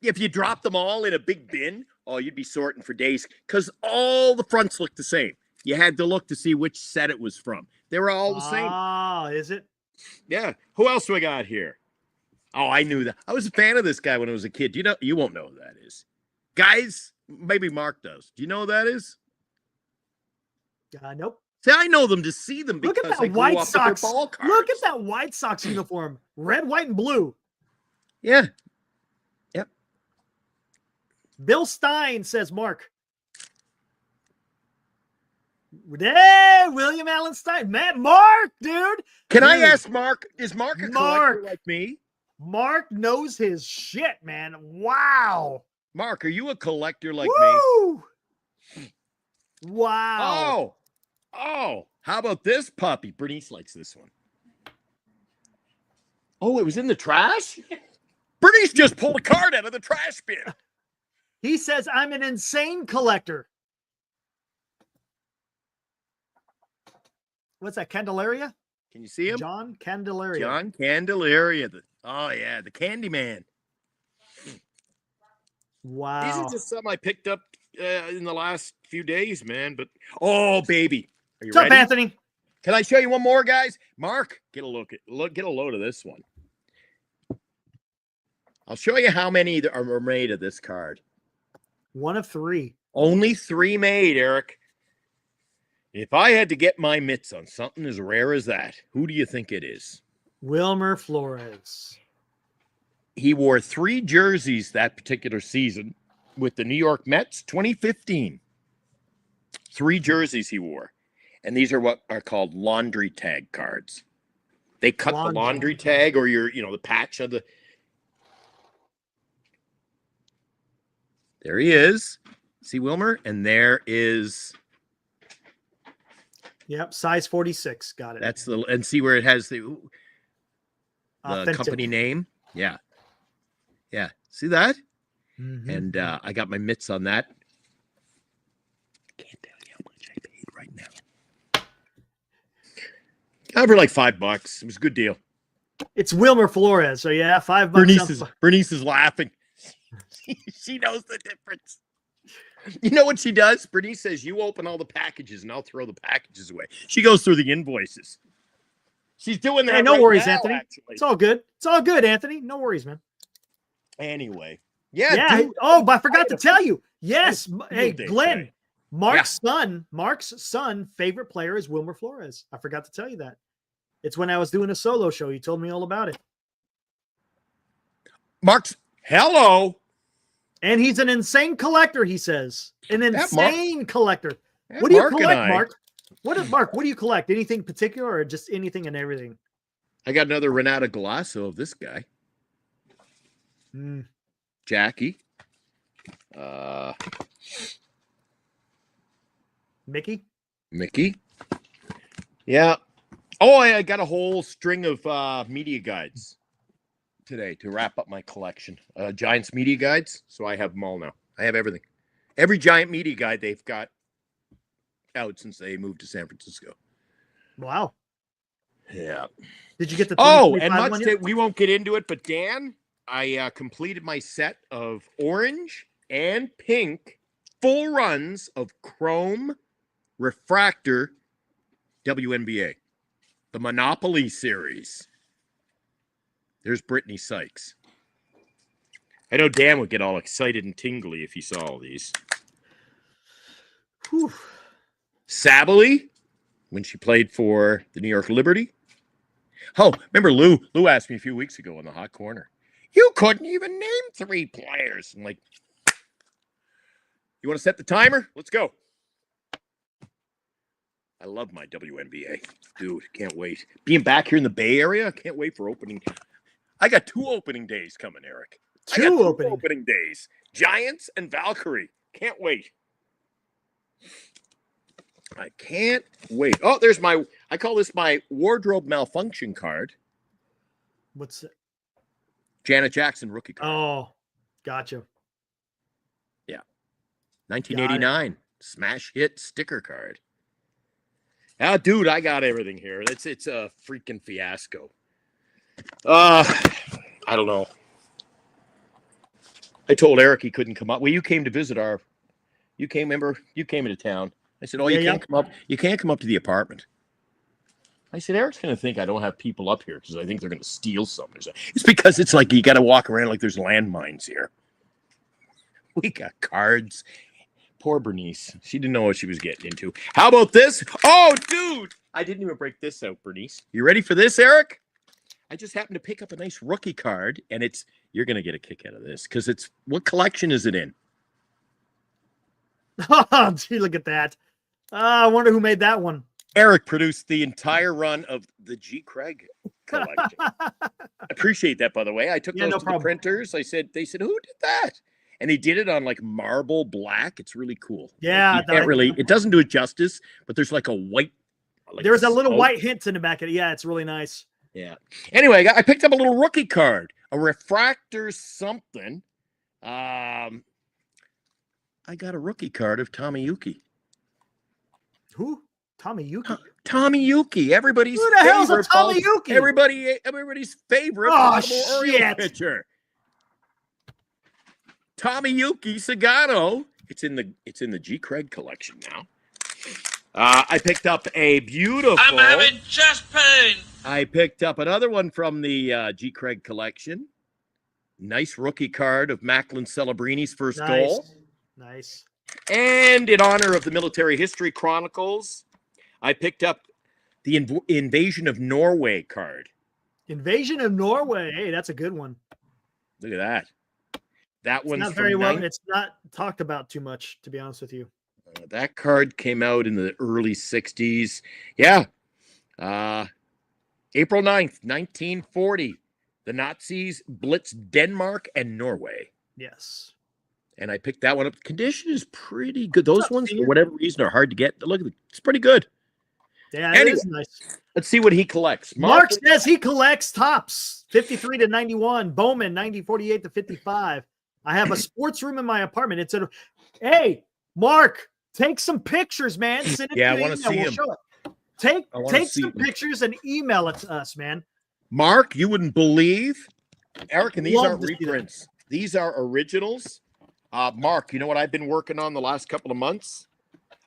if you drop them all in a big bin, Oh, you'd be sorting for days because all the fronts look the same. You had to look to see which set it was from. They were all the same. Ah, is it? Yeah. Who else we got here? Oh, I knew that. I was a fan of this guy when I was a kid. You won't know who that is. Guys, maybe Mark does. Do you know who that is? Nope. See, I know them to see them because Look at that I grew White up with their Sox. ball cards. Look at that White Sox uniform. Red, white, and blue. Yeah. Yep. Bill Stein says Mark. Hey, William Allen Stein. Man, Mark, dude. Can I ask Mark, is Mark a Mark. collector like me? Mark knows his shit, man. Wow. Mark, are you a collector like Woo! me? Wow. Oh, how about this puppy? Bernice likes this one. Oh, it was in the trash? Bernice just pulled a card out of the trash bin. He says, I'm an insane collector. What's that, Candelaria? Can you see him? John Candelaria. John Candelaria. The candy man. Wow. These are just some I picked up in the last few days, man. But, oh, baby. Are you What's ready? up, Anthony? Can I show you one more, guys? Mark, get a load of this one. I'll show you how many are made of this card. 1 of 3. Only 3 made, Eric. If I had to get my mitts on something as rare as that, who do you think it is? Wilmer Flores. He wore 3 jerseys that particular season with the New York Mets, 2015. 3 jerseys he wore. And these are what are called laundry tag cards. They cut the laundry tag or the patch of the. There he is. See Wilmer? And there is. Yep, size 46. Got it. That's and see where it has the Authentic. company name. Yeah. Yeah. See that? Mm-hmm. And I got my mitts on that. Can't tell you how much I paid right now. Got it for like $5. It was a good deal. It's Wilmer Flores. So yeah, $5. Bernice is laughing. She knows the difference. You know what she does? Bernice says, you open all the packages and I'll throw the packages away. She goes through the invoices. She's doing that. Hey, no right worries, now, Anthony. Actually. It's all good. It's all good, Anthony. No worries, man. Anyway. Yeah. Yeah. Dude, Oh, but I forgot to tell you. Yes. Hey, day Glenn, today. Mark's son, favorite player is Wilmer Flores. I forgot to tell you that. It's when I was doing a solo show. You told me all about it. Mark's, hello. And he's an insane collector, he says. An insane collector. That What do you Mark and collect, I- Mark? What do you collect? Anything particular or just anything and everything? I got another Renato Galasso of this guy. Jackie. Mickey? Yeah. Oh, I got a whole string of media guides today to wrap up my collection. Giants media guides. So I have them all now. I have everything. Every Giant media guide they've got out since they moved to San Francisco. Wow. Yeah. Did you get the Oh, 2025 and one much yet? that we won't get into it, but Dan, I completed my set of orange and pink full runs of Chrome Refractor WNBA, the Monopoly series. There's Brittany Sykes. I know Dan would get all excited and tingly if he saw all these. Whew. Sabely, when she played for the New York Liberty. Oh, remember Lou? Lou asked me a few weeks ago in the hot corner. You couldn't even name 3 players. I'm like, you want to set the timer? Let's go. I love my WNBA. Dude, can't wait. Being back here in the Bay Area, I can't wait for opening. I got 2 opening days coming, Eric. I got 2 opening days. Giants and Valkyrie. Can't wait. I can't wait. Oh, there's I call this my wardrobe malfunction card. What's it? Janet Jackson rookie card. Oh, gotcha. Yeah. 1989 smash hit sticker card. Ah, dude, I got everything here. It's a freaking fiasco. I don't know. I told Eric he couldn't come up. Well, you came to visit you came into town. I said, you can't come up. You can't come up to the apartment. I said, Eric's going to think I don't have people up here because I think they're going to steal something. It's because it's like you got to walk around like there's landmines here. We got cards. Poor Bernice. She didn't know what she was getting into. How about this? Oh, dude. I didn't even break this out, Bernice. You ready for this, Eric? I just happened to pick up a nice rookie card, and you're going to get a kick out of this because what collection is it in? Oh, gee, look at that. I wonder who made that one. Eric produced the entire run of the G. Craig collection. Appreciate that, by the way. I took those to the printers. They said, who did that? And he did it on like marble black. It's really cool. Yeah. It doesn't do it justice, but there's like a white. There's a little white hint in the back of it. Yeah, it's really nice. Yeah. Anyway, I picked up a little rookie card, a refractor something. I got a rookie card of Tommy Yuki. Who? Tommy Yuki. Tommy Yuki, everybody's Who the hell's a Tommy Yuki? Everybody's favorite Oriole pitcher. Tommy Yuki Sagano. It's in the G. Craig collection now. I picked up a beautiful. I'm having chest pain. I picked up another one from the G. Craig collection. Nice rookie card of Macklin Celebrini's first goal. Nice. And in honor of the Military History Chronicles, I picked up the Invasion of Norway card. Invasion of Norway. Hey, that's a good one. Look at that. That one's not very well. It's not talked about too much, to be honest with you. That card came out in the early 60s. Yeah. April 9th, 1940. The Nazis blitzed Denmark and Norway. Yes. And I picked that one up. Condition is pretty good. Those ones, for whatever reason, are hard to get. Look at it. It's pretty good. Yeah, it is nice. Let's see what he collects. Mark says he collects tops 53 to 91. Bowman 48 to 55. I have a sports room in my apartment. It's hey, Mark, take some pictures, man. Send it I want to see him. Take some pictures and email it to us, man. Mark, you wouldn't believe, Eric, and these aren't reprints. These are originals. Mark, you know what I've been working on the last couple of months?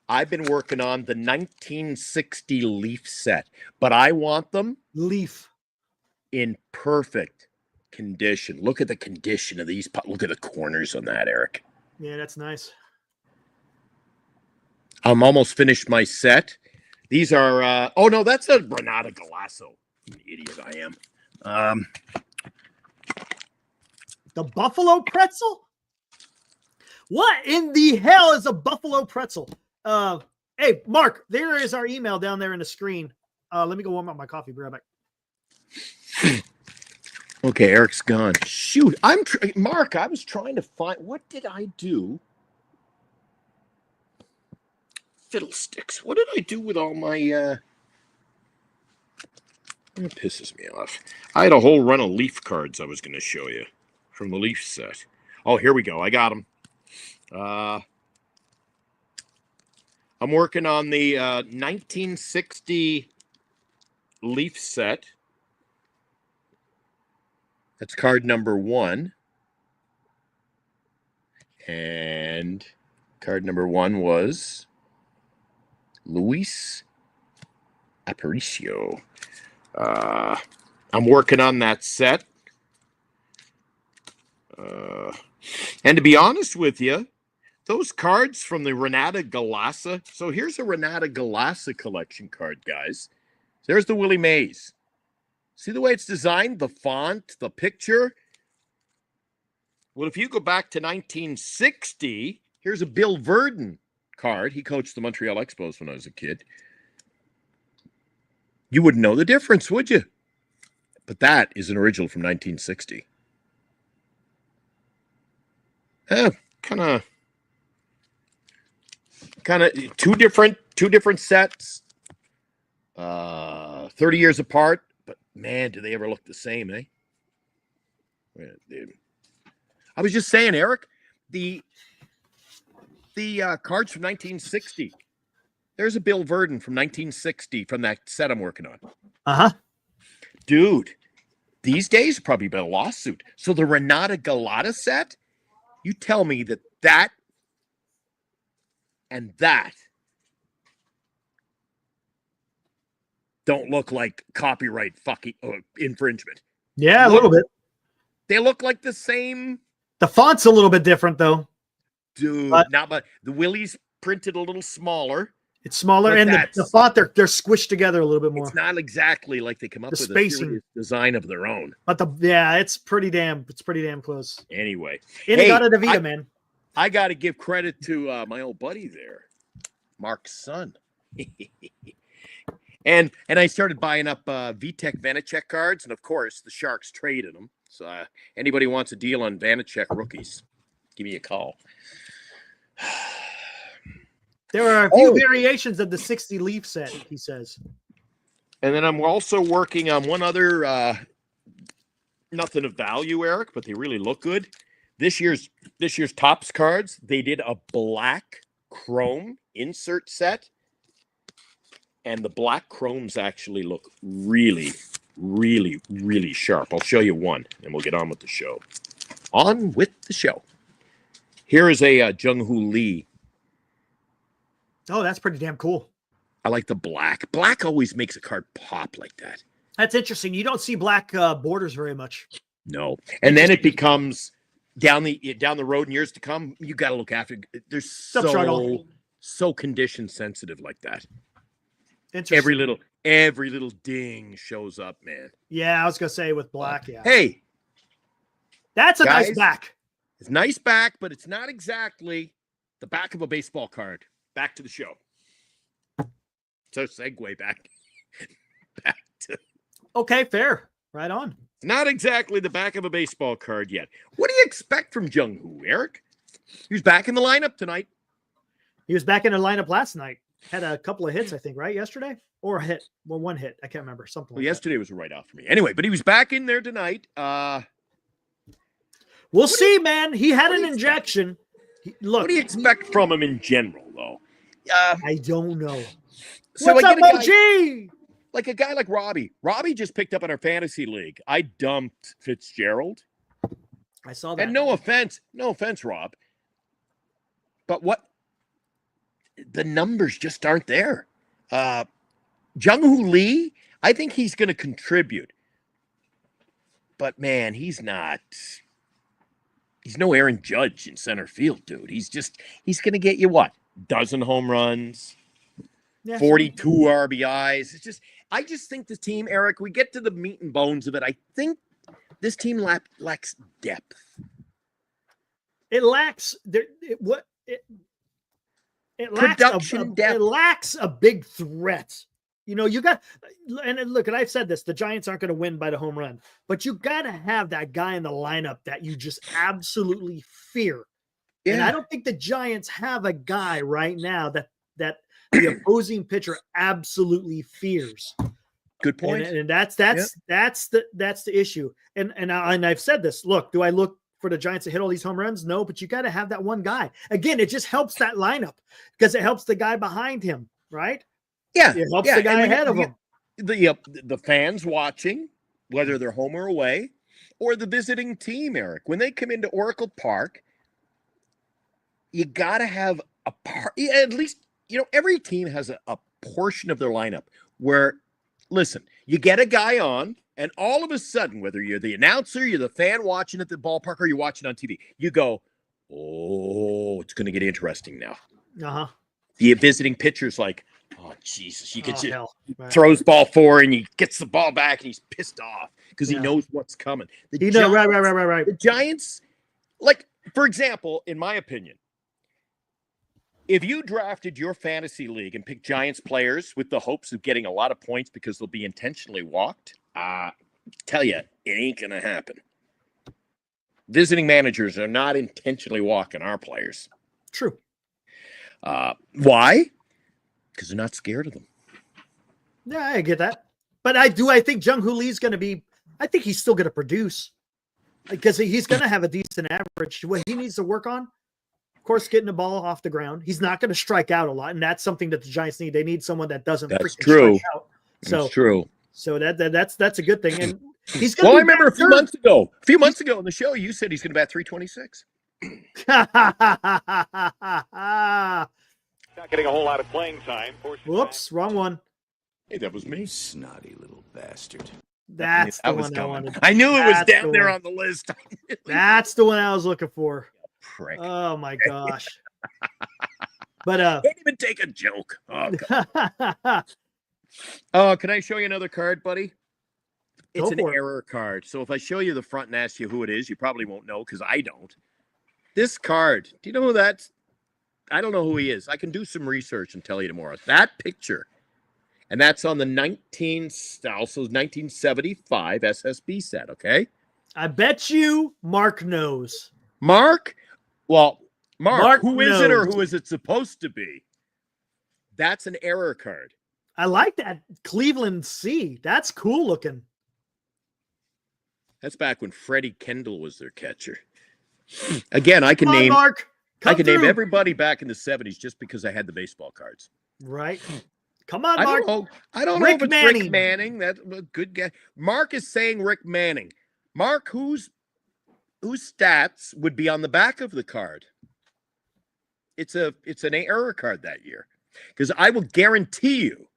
I've been working on the 1960 Leaf set, but I want them in perfect condition. Look at the condition of these. Look at the corners on that, Eric. Yeah, that's nice. I'm almost finished my set. These are, oh no, that's a Renata Galasso. Idiot I am. The Buffalo Pretzel? What in the hell is a Buffalo Pretzel? Hey, Mark, there is our email down there in the screen. Let me go warm up my coffee. Be right back. Okay, Eric's gone. Shoot, Mark, I was trying to find, what did I do? Fiddlesticks. What did I do with all my, it pisses me off. I had a whole run of Leaf cards I was going to show you from the Leaf set. Oh, here we go. I got them. I'm working on the 1960 Leaf set. That's card number 1. And card number 1 was Luis Aparicio. I'm working on that set. And to be honest with you, those cards from the Renata Galassa. So here's a Renata Galassa collection card, guys. There's the Willie Mays. See the way it's designed? The font, the picture. Well, if you go back to 1960, here's a Bill Verdon card. He coached the Montreal Expos when I was a kid. You wouldn't know the difference, would you? But that is an original from 1960. Kind of two different sets, 30 years apart, but man, do they ever look the same, eh? I was just saying, Eric, the cards from 1960. There's a Bill Verdon from 1960 from that set I'm working on. Dude, these days probably been a lawsuit. So the Renata Galata set You tell me that and that don't look like copyright fucking infringement. Yeah, a little bit. They look like the same. The font's a little bit different, though. Dude, but the Willie's printed a little smaller. It's smaller, and the font, they're squished together a little bit more. It's not exactly like they come up with spacing. a design of their own. But it's pretty damn close. Anyway. Inagata Davida, man. I got to give credit to my old buddy there, Mark's son. and I started buying up VTech Vanacek cards, and of course the Sharks traded them. So anybody wants a deal on Vanacek rookies, give me a call. There are a few variations of the 60 Leaf set, he says. And then I'm also working on one other, nothing of value, Eric, but they really look good. This year's Topps cards, they did a black chrome insert set. And the black chromes actually look really, really, really sharp. I'll show you one, and we'll get on with the show. On with the show. Here is a Jung-Hoo Lee. Oh, that's pretty damn cool. I like the black. Black always makes a card pop like that. That's interesting. You don't see black borders very much. No. And then it becomes down the road in years to come, you got to look after. They're so condition sensitive like that. Every little ding shows up, man. Yeah, I was gonna say with black. Yeah. Hey, that's a nice back. It's nice back, but it's not exactly the back of a baseball card. Back to the show. So segue back to. Okay, fair. Right on. Not exactly the back of a baseball card yet. What do you expect from Jung-Hoo, Eric? He was back in the lineup tonight. He was back in the lineup last night. Had a couple of hits, I think, right? Yesterday? Or a hit. Well, one hit. I can't remember. Something like yesterday was a write-off for me. Anyway, but he was back in there tonight. We'll see, man. He had an injection. Look. What do you expect from him in general, though? I don't know. So what's up, OG? Like a guy like Robbie. Robbie just picked up in our fantasy league. I dumped Fitzgerald. I saw that. And no offense, Rob. But the numbers just aren't there. Jung-Hoo Lee, I think he's going to contribute. But, man, he's not. He's no Aaron Judge in center field, dude. He's going to get you what? Dozen home runs, 42 RBIs. I just think the team, Eric, we get to the meat and bones of it. I think this team lacks depth. It lacks production depth. It lacks a big threat. You know, you got, and look, and I've said this, the Giants aren't going to win by the home run, but you got to have that guy in the lineup that you just absolutely fear. Yeah. And I don't think the Giants have a guy right now that the opposing pitcher absolutely fears. Good point. And that's the issue. And I've said this. Look, do I look for the Giants to hit all these home runs? No, but you got to have that one guy. Again, it just helps that lineup because it helps the guy behind him, right? Yeah, it helps the guy ahead of him. The fans watching, whether they're home or away, or the visiting team, Eric, when they come into Oracle Park, you got to have a part. At least, every team has a portion of their lineup where, listen, you get a guy on, and all of a sudden, whether you're the announcer, you're the fan watching at the ballpark, or you're watching on TV, you go, oh, it's going to get interesting now. Uh-huh. The visiting pitcher's like, oh, Jesus. He throws ball forward, and he gets the ball back, and he's pissed off because he knows what's coming. Right. The Giants, like, for example, in my opinion, if you drafted your fantasy league and picked Giants players with the hopes of getting a lot of points because they'll be intentionally walked, tell you, it ain't going to happen. Visiting managers are not intentionally walking our players. True. Why? Because they're not scared of them. Yeah, I get that. But I think Jung-Hoo Lee's going to be, I think he's still going to produce because he's going to have a decent average. What he needs to work on, of course, getting the ball off the ground. He's not going to strike out a lot, and that's something that the Giants need. They need someone that doesn't strike out. That's true. So that's a good thing. And he's going to I remember a few months ago in the show, you said he's going to bat 326. Not getting a whole lot of playing time. Whoops, wrong one. Hey, that was me. Snotty little bastard. That's the That was one I coming. wanted. I knew it was That's down the there one. on the list. That's the one I was looking for. Prick. Oh my gosh. But Can't even take a joke. Oh, can I show you another card, buddy? It's an error card. So if I show you the front and ask you who it is, you probably won't know because I don't. This card, do you know who that's? I don't know who he is. I can do some research and tell you tomorrow. That picture, and that's on the 1975 SSB set, okay? I bet you Mark knows. Mark? Well, Mark who is it or knows. who is it supposed to be? That's an error card. I like that Cleveland C. That's cool looking. That's back when Freddie Kendall was their catcher. Again, I can name Mark. name everybody back in the 70s just because I had the baseball cards. Right. Come on, Mark. I don't know if it's Rick Manning. That's a good guy. Mark is saying Rick Manning. Mark, whose stats would be on the back of the card? It's an error card that year. Because I will guarantee you,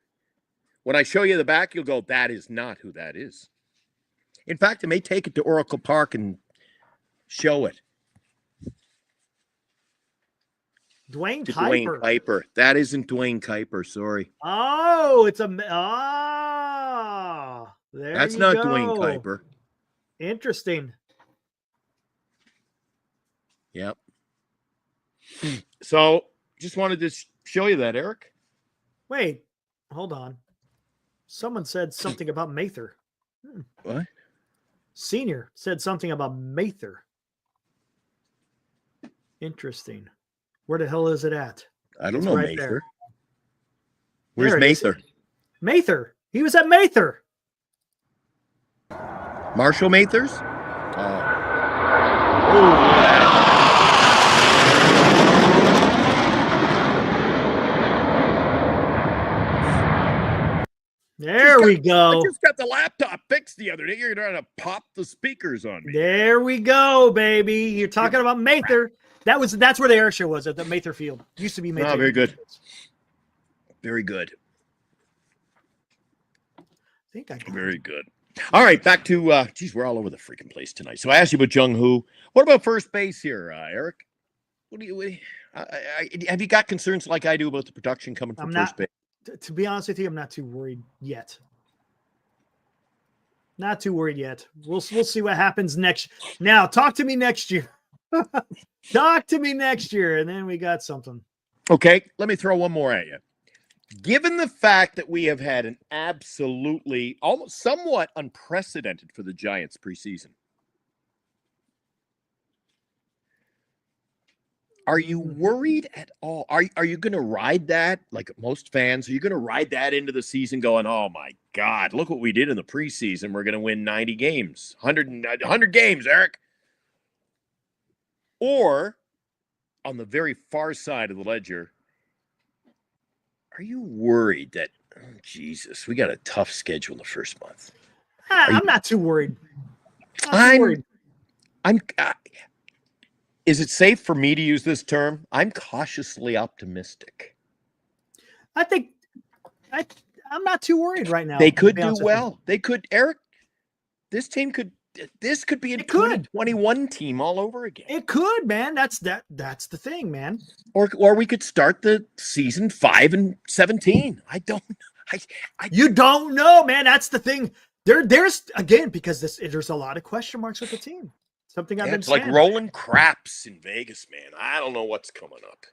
when I show you the back, you'll go, that is not who that is. In fact, I may take it to Oracle Park and show it. Dwayne Dwayne Kuiper. That isn't Dwayne Kuiper. Sorry. Oh, it's a there. That's you not go. Dwayne Kuiper. Interesting. Yep. So, just wanted to show you that, Eric. Wait, hold on. Someone said something about Mather. What? Senior said something about Mather. Interesting. Where the hell is it at? I don't know, right Mather. there. Where's There it is. Mather? Mather. He was at Mather. Marshall Mathers? There we go. I just got the laptop fixed the other day. You're trying to pop the speakers on me. There we go, baby. You're talking about Mather. That's where the air show was, at the Mather Field. Used to be Mather. Oh, very good. Very good. I think I got Very good. All right, back to geez, we're all over the freaking place tonight. So I asked you about Jung Hoo. What about first base here, Eric? What do you have you got concerns like I do about the production coming from first base? To be honest with you, I'm not too worried yet. Not too worried yet. We'll see what happens next. Now, talk to me next year. Talk to me next year, and then we got something. Okay, let me throw one more at you. Given the fact that we have had an absolutely, almost somewhat unprecedented for the Giants preseason, are you worried at all? Are you going to ride that, like most fans, are you going to ride that into the season going, oh my God, look what we did in the preseason. We're going to win 90 games, 100 games, Eric. Or on the very far side of the ledger, are you worried that, oh, Jesus, we got a tough schedule in the first month? I'm not too worried. Is it safe for me to use this term? I'm cautiously optimistic. I think I'm not too worried right now. They could do well. They could, Eric. This could be a 2021 team all over again. It could, man. That's the thing, man. Or we could start the season 5-17. You don't know, man. That's the thing. There's again, because there's a lot of question marks with the team. Something I've been saying. It's like rolling craps in Vegas, man. I don't know what's coming up.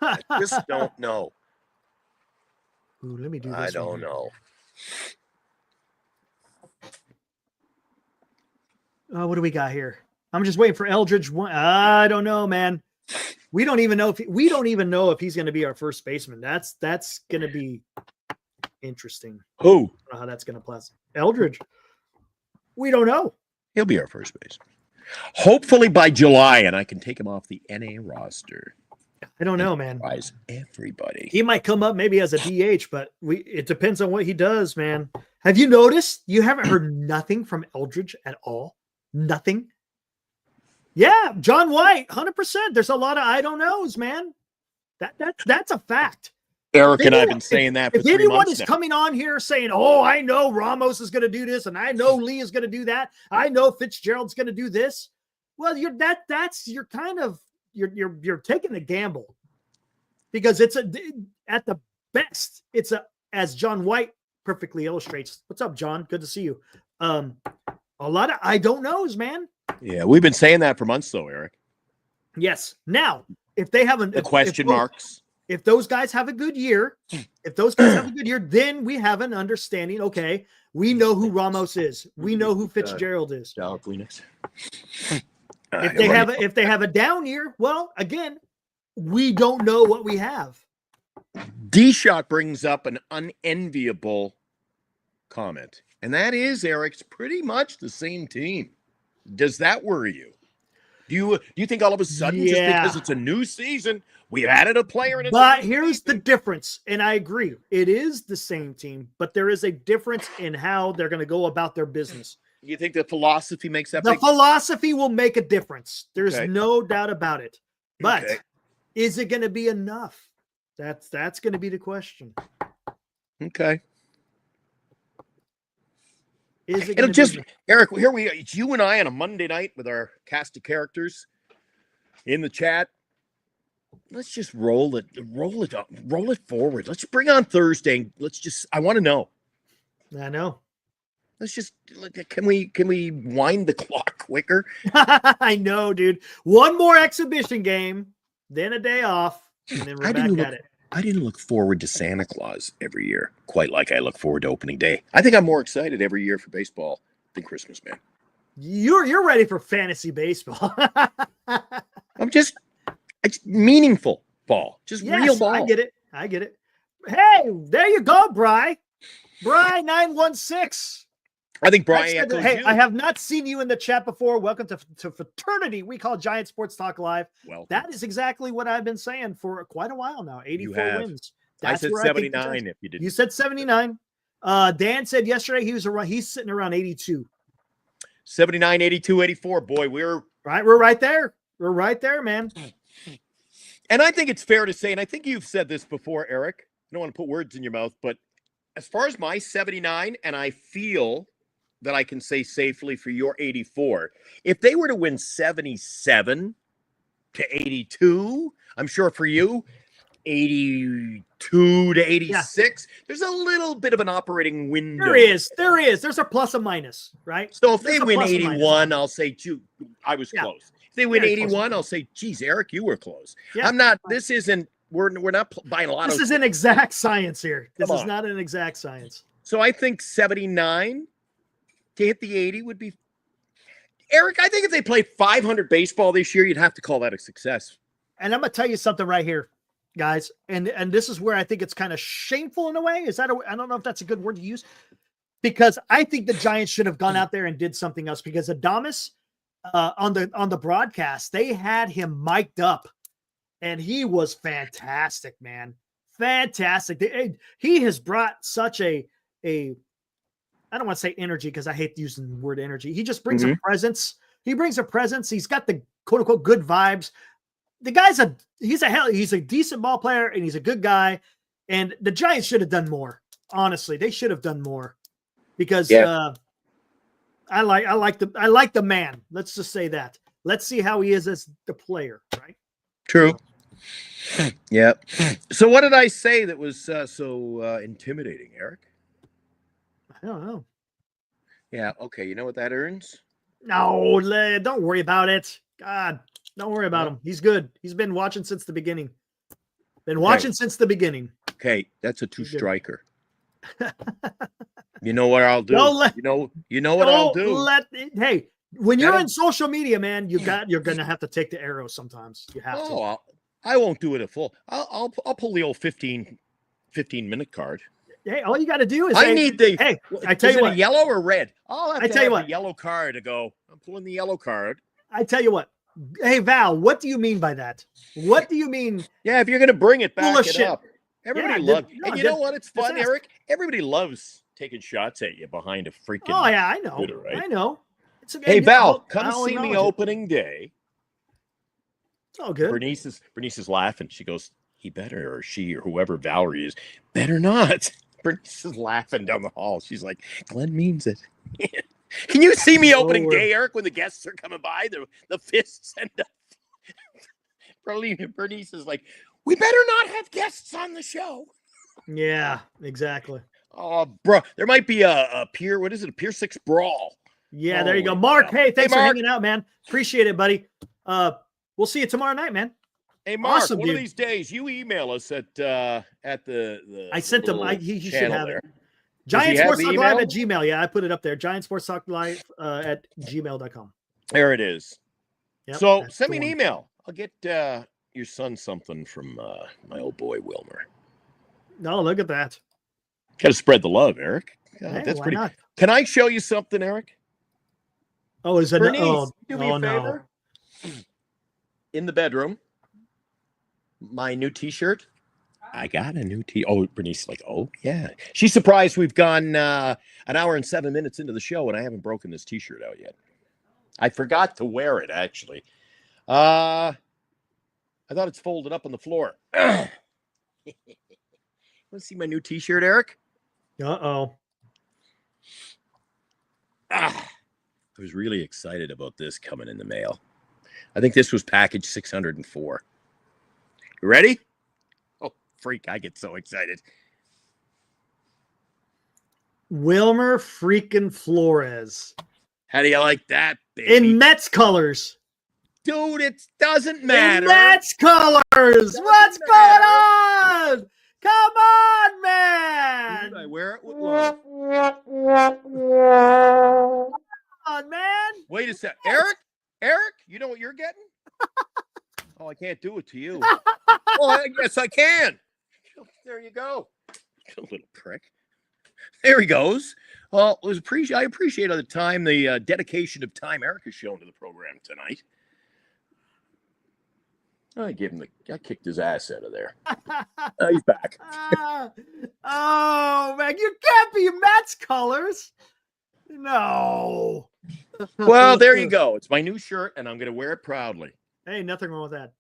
I just don't know. Ooh, let me do this. I don't know. What do we got here? I'm just waiting for Eldridge. I don't know, man. We don't even know if he's going to be our first baseman. That's going to be interesting. Who? I don't know how that's going to play. Eldridge. We don't know. He'll be our first baseman. Hopefully by July, and I can take him off the NA roster. I don't know, man. Surprise everybody. He might come up maybe as a DH, but it depends on what he does, man. Have you noticed you haven't heard nothing from Eldridge at all? Nothing? Yeah, John White, 100%. There's a lot of I don't knows, man. That's a fact. Eric and I have been saying that for 3 months now. If anyone is coming on here saying, "Oh, I know Ramos is going to do this, and I know Lee is going to do that, I know Fitzgerald's going to do this," well, you're taking a gamble, because at the best, it's as John White perfectly illustrates. What's up, John? Good to see you. A lot of I don't knows, man. Yeah, we've been saying that for months, though, Eric. Yes. Now, if they haven't, the question marks. If those guys have a good year, then we have an understanding. Okay, we know who Ramos is. We know who Fitzgerald is. If they have a down year, well, again, we don't know what we have. D-Shot brings up an unenviable comment, and that is, Eric's pretty much the same team. Does that worry you? Do you think all of a sudden, just because it's a new season, we've added a player in? But here's the difference, and I agree. It is the same team, but there is a difference in how they're going to go about their business. You think the philosophy makes that? The philosophy will make a difference. There's no doubt about it. But is it going to be enough? That's going to be the question. Okay. Is it It'll just Eric, here we are. It's you and I on a Monday night with our cast of characters in the chat. Let's just roll it forward. Let's bring on Thursday. I want to know. I know. Let's just can we wind the clock quicker? I know, dude. One more exhibition game, then a day off, and then we're back at it. I didn't look forward to Santa Claus every year quite like I look forward to opening day. I think I'm more excited every year for baseball than Christmas, man. You're ready for fantasy baseball. It's meaningful ball, just real ball. I get it. Hey, there you go, Bri 916. I think Brian. Hey, I have not seen you in the chat before. Welcome to fraternity we call Giant Sports Talk Live. Welcome. That is exactly what I've been saying for quite a while now. 84 wins. I said 79. If you didn't, you said 79. Dan said yesterday he's sitting around 82. 79, 82, 84. Boy, we're right there. We're right there, man. And I think it's fair to say, and I think you've said this before, Eric. I don't want to put words in your mouth, but as far as my 79, and I feel that I can say safely for your 84, if they were to win 77 to 82, I'm sure for you, 82 to 86, there's a little bit of an operating window. There is. There's a plus and minus, right? So if they win 81, I'll say, I was close. If they win 81, I'll say, geez, Eric, you were close. Yeah. This isn't, we're not buying a lot of. This is an exact science here. This is not an exact science. So I think 79 to hit the 80 would be. Eric, I think if they played 500 baseball this year, you'd have to call that a success. And I'm going to tell you something right here, guys. And this is where I think it's kind of shameful in a way. I don't know if that's a good word to use, because I think the Giants should have gone out there and did something else, because Adames on the broadcast, they had him mic'd up and he was fantastic, man. Fantastic. He has brought such a I don't want to say energy, because I hate using the word energy. He just brings a presence. He brings a presence. He's got the quote unquote good vibes. The guy's he's a decent ball player, and he's a good guy. And the Giants should have done more. Honestly, they should have done more, because I like the man. Let's just say that. Let's see how he is as the player, right? True. Yeah. So what did I say that was so intimidating, Eric? I don't know. Yeah. Okay. You know what that earns? No, don't worry about it. God, don't worry about him. He's good. He's been watching since the beginning. Since the beginning. Okay, that's a two-striker. You know what I'll do? You know what I'll do. Hey, when you're on social media, man, you're gonna have to take the arrow sometimes. You have to. I won't do it at full. I'll pull the old 15-minute card. Hey, all you got to do is Hey, I tell you what, yellow or red? I tell you what, a yellow card to go. I'm pulling the yellow card. I tell you what. Hey, Val, what do you mean by that? What do you mean? Yeah, if you're going to bring it back, up. Everybody loves. And you know what? It's fun, Eric. Everybody loves taking shots at you behind a freaking. Oh yeah, I know. Computer, right? I know. Hey, Val, come see me opening day. Oh, good. Bernice is laughing. She goes, he better, or she, or whoever Valerie is, better not. Bernice is laughing down the hall. She's like, Glenn means it. Can you see me opening day, Eric, when the guests are coming by? The fists and Bernice is like, we better not have guests on the show. Yeah, exactly. Oh, bro, there might be a Pier, what is it, a Pier 6 brawl. Yeah, there you go. Mark, hey, thanks for hanging out, man. Appreciate it, buddy. We'll see you tomorrow night, man. Hey, Mark, awesome, one dude. of these days, you email us at the I sent him. He should have there. it. Giant Sports Talk Live at Gmail. Yeah, I put it up there. Giant Sports Talk Live at gmail.com. There it is. Yep, so send me an email. I'll get your son something from my old boy, Wilmer. No, look at that. Got to spread the love, Eric. God, hey, that's pretty. Not? Can I show you something, Eric? Oh, is it? Bernice, do me a favor. No. In the bedroom, my new T-shirt. I got a new Oh, Bernice is like, oh, yeah. She's surprised we've gone an hour and 7 minutes into the show, and I haven't broken this T-shirt out yet. I forgot to wear it, actually. I thought it's folded up on the floor. Want to see my new T-shirt, Eric? Uh-oh. I was really excited about this coming in the mail. I think this was package 604. You ready? Oh, freak, I get so excited. Wilmer freaking Flores. How do you like that, baby? In Mets colors. Dude, it doesn't matter. In Mets colors. What's going on? Come on, man. Dude, I wear it with love. Come on, man. Wait a sec. Eric, you know what you're getting? Oh, I can't do it to you. Oh, I guess I can. There you go. A little prick. There he goes. Well, I appreciate all the time, the dedication of time Eric has shown to the program tonight. I kicked his ass out of there. He's back. Oh, man, you can't be Mets colors. No. Well, there you go. It's my new shirt, and I'm going to wear it proudly. Hey, nothing wrong with that.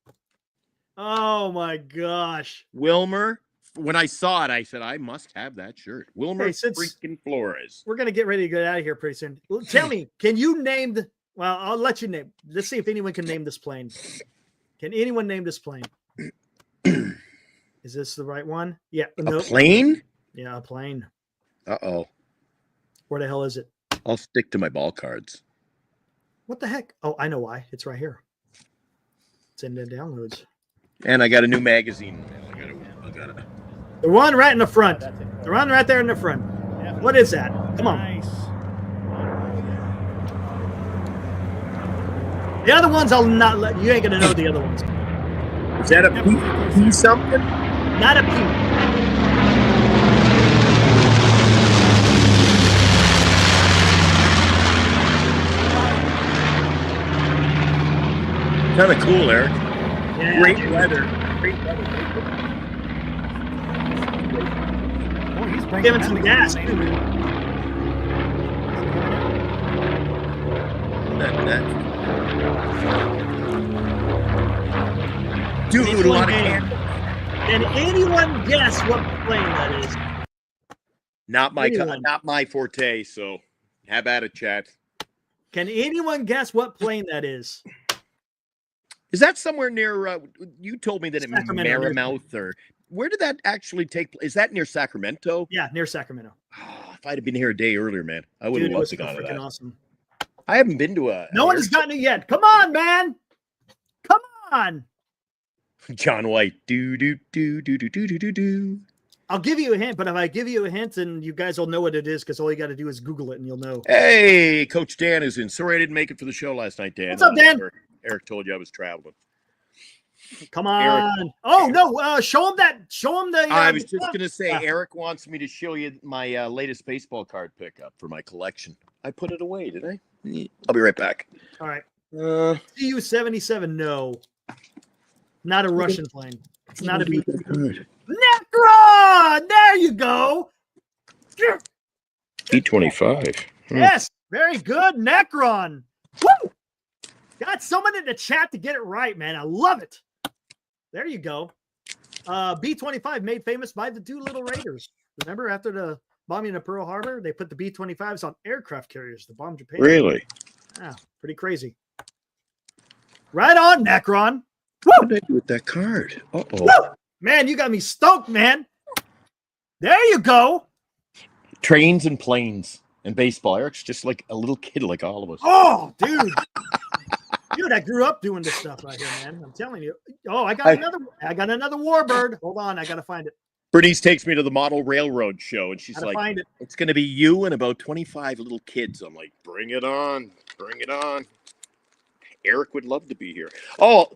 Oh, my gosh. Wilmer, when I saw it, I said, I must have that shirt. Wilmer freaking Flores. We're going to get ready to get out of here pretty soon. Well, tell me, can you name well, I'll let you name. Let's see if anyone can name this plane. Can anyone name this plane? Is this the right one? Yeah. A plane? Yeah, a plane. Uh-oh. Where the hell is it? I'll stick to my ball cards. What the heck? Oh, I know why. It's right here. It's in the downloads. And I got a new magazine. I got it. The one right in the front. The one right there in the front. What is that? Come on. Nice. The other ones I'll not let you. Ain't gonna know the other ones. Is that a P something? Not a P. Kind of cool, Eric. Yeah, Great dude. weather. Oh, he's bringing Giving that some again. gas. Dude, a lot of candles. Can anyone guess what plane that is? Not my forte, so have at it, chat. Can anyone guess what plane that is? Is that somewhere near, you told me that it meant Sacramento, Maramouth, or where did that actually take place? Is that near Sacramento? Yeah, near Sacramento. Oh, if I'd have been here a day earlier, man, I would have Dude, loved to it was go to that. awesome. I haven't been to a... No one has gotten it yet. Come on, man. Come on. John White. Do, do, do, do, do, do, do, do. I'll give you a hint, but if I give you a hint, then you guys will know what it is because all you got to do is Google it and you'll know. Hey, Coach Dan is in. Sorry I didn't make it for the show last night, Dan. What's up, Dan? Eric told you I was traveling. Come on. Oh, no. Show him that. Show him the. I was just going to say, Eric wants me to show you my latest baseball card pickup for my collection. I put it away, did I? I'll be right back. All right. CU-77, no. Not a Russian plane. It's not a B. Necron! There you go. B-25. Yes, very good. Necron. Woo! Got someone in the chat to get it right, man. I love it. There you go. B-25 made famous by the Doolittle Raiders. Remember after the bombing of Pearl Harbor, they put the B-25s on aircraft carriers to bomb Japan. Really? Yeah, pretty crazy. Right on, Necron. What did I do with that card? Uh-oh. Woo! Man, you got me stoked, man. There you go. Trains and planes and baseball. Eric's just like a little kid like all of us. Oh, dude. Dude, I grew up doing this stuff right here, man. I'm telling you. Oh, I got another Warbird. Hold on, I gotta find it. Bernice takes me to the model railroad show, and she's Gotta like, find it. "It's going to be you and about 25 little kids." I'm like, "Bring it on, bring it on." Eric would love to be here. Oh,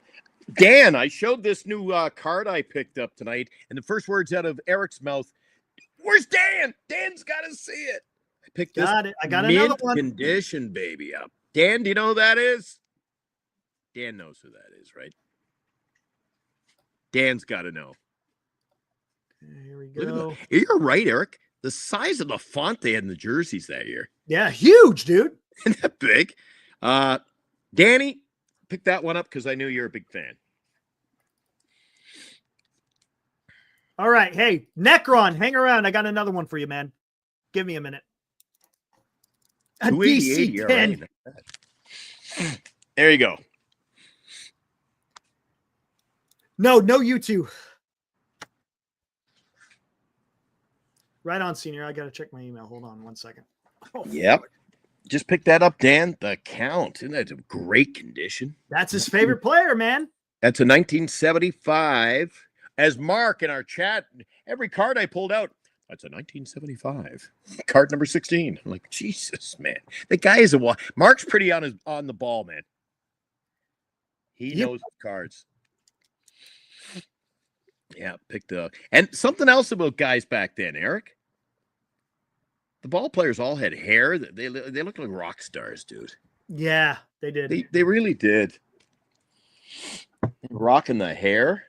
Dan, I showed this new card I picked up tonight, and the first words out of Eric's mouth, "Where's Dan? Dan's got to see it." I picked this. Got it. I got mint another one. Condition baby up. Dan, do you know who that is? Dan knows who that is, right? Dan's got to know. Here we go. You're right, Eric. The size of the font they had in the jerseys that year. Yeah, huge, dude. Isn't that big? Danny, pick that one up because I knew you're a big fan. All right. Hey, Necron, hang around. I got another one for you, man. Give me a minute. A 288, DC-10. right. There you go. No, you two. Right on, Senior. I got to check my email. Hold on 1 second. Oh, yep. Just pick that up, Dan. The Count. Isn't that a great condition? That's his favorite player, man. That's a 1975. As Mark in our chat, every card I pulled out, that's a 1975. Card number 16. I'm like, Jesus, man. The guy is Mark's pretty on the ball, man. He knows his cards. Yeah, picked up. And something else about guys back then, Eric. The ball players all had hair. They looked like rock stars, dude. Yeah, they did. They really did. Rocking the hair.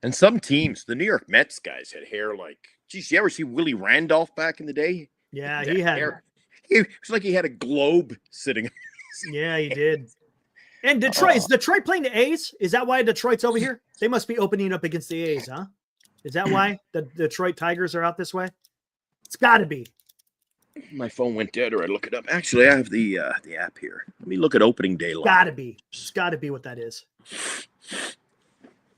And some teams, the New York Mets guys had hair like, geez, you ever see Willie Randolph back in the day? Yeah, he had hair. It was like he had a globe sitting. Yeah, he did. And Detroit, is Detroit playing the A's? Is that why Detroit's over here? They must be opening up against the A's, huh? Is that why the Detroit Tigers are out this way? It's got to be. My phone went dead, or I look it up. Actually, I have the app here. Let me look at opening day. Got to be. It's got to be what that is.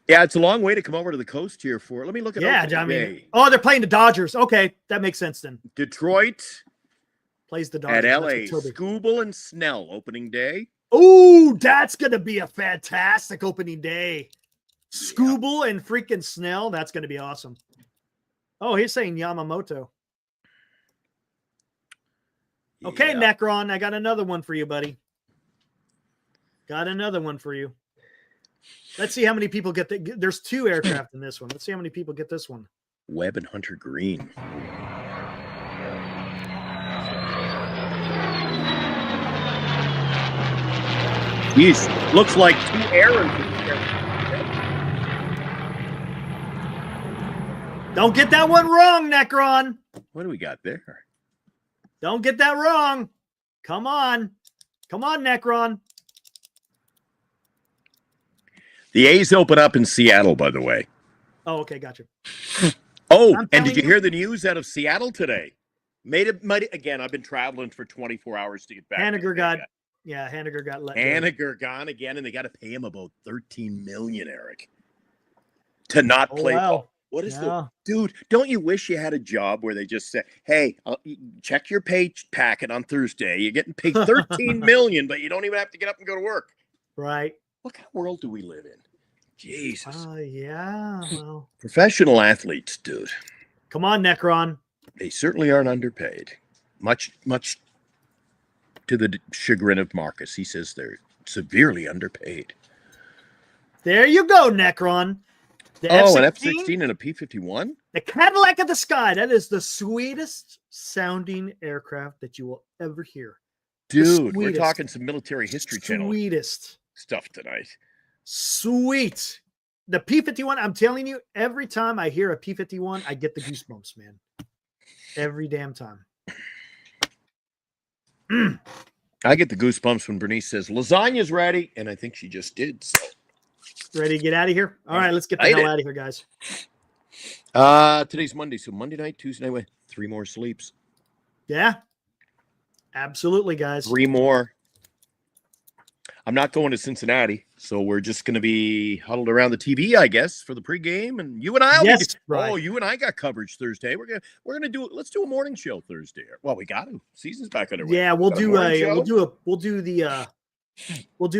Yeah, it's a long way to come over to the coast here for. Let me look at. Yeah, I mean, oh, they're playing the Dodgers. Okay, that makes sense then. Detroit plays the Dodgers at LA. Skubal and Snell opening day. Oh, that's gonna be a fantastic opening day. Skubal and freaking Snell. That's gonna be awesome. Oh, he's saying Yamamoto. Okay, yeah. Necron, I got another one for you, buddy. Got another one for you. Let's see how many people get that. There's 2 aircraft in this one. Let's see how many people get this one. Webb and Hunter Green. Jeez, looks like 2 errors. Don't get that one wrong, Necron. What do we got there? Don't get that wrong. Come on. Come on, Necron. The A's open up in Seattle, by the way. Oh, okay. Gotcha. Oh, and did you hear the news out of Seattle today? Again, I've been traveling for 24 hours to get back. Hanniger got let go. Hanniger gone again, and they got to pay him about $13 million, Eric, to not play ball. What is dude? Don't you wish you had a job where they just say, "Hey, check your pay packet on Thursday. You're getting paid $13 million, but you don't even have to get up and go to work." Right. What kind of world do we live in? Jesus. Yeah. Well, professional athletes, dude. Come on, Necron. They certainly aren't underpaid. Much to the chagrin of Marcus. He says they're severely underpaid. There you go, Necron. F-16? An F-16 and a P-51? The Cadillac of the sky. That is the sweetest sounding aircraft that you will ever hear. Dude, we're talking some military history channel. Sweetest stuff tonight. Sweet. The P-51, I'm telling you, every time I hear a P-51, I get the goosebumps, man. Every damn time. I get the goosebumps when Bernice says lasagna's ready, and I think she just did. So. Ready to get out of here? All right, let's get the hell out of here, guys. Today's Monday, so Monday night, Tuesday night, 3 more sleeps. Yeah, absolutely, guys. 3 more. I'm not going to Cincinnati, so we're just going to be huddled around the TV, I guess, for the pregame. And you and I, you and I got coverage Thursday. We're gonna do it. Let's do a morning show Thursday. Well, we got to. Season's back underway. Yeah, we'll do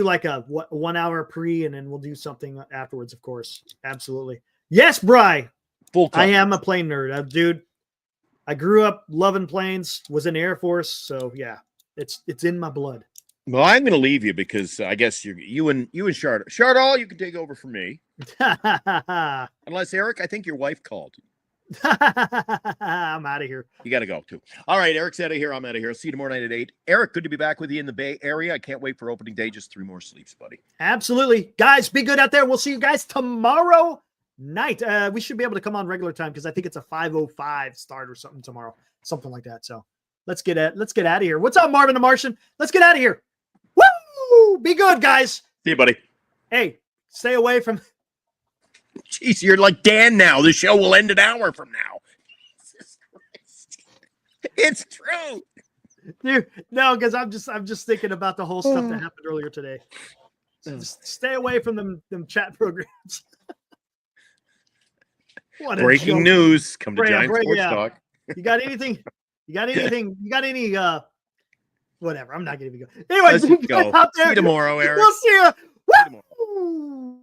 like a 1 hour pre, and then we'll do something afterwards. Of course, absolutely. Yes, Bri. I am a plane nerd, dude. I grew up loving planes. Was in the Air Force, so yeah, it's in my blood. Well, I'm going to leave you because I guess you and Shardall. Shardall, you can take over for me. Unless, Eric, I think your wife called. I'm out of here. You got to go, too. All right, Eric's out of here. I'm out of here. I'll see you tomorrow night at 8. Eric, good to be back with you in the Bay Area. I can't wait for opening day. Just 3 more sleeps, buddy. Absolutely. Guys, be good out there. We'll see you guys tomorrow night. We should be able to come on regular time because I think it's a 5:05 start or something tomorrow. Something like that. So let's get out of here. What's up, Marvin the Martian? Let's get out of here. Woo! Be good, guys. See you, buddy. Hey, stay away from. Jeez, you're like Dan now. The show will end an hour from now. Jesus Christ. It's true. Dude, no, because I'm just thinking about the whole stuff that happened earlier today. So just stay away from them chat programs. Breaking news. Come to Giant Sports Talk. You got anything? You got any whatever. I'm not gonna even go. Anyway, let's go. Out there. See you tomorrow, Eric. We'll see you. Woo!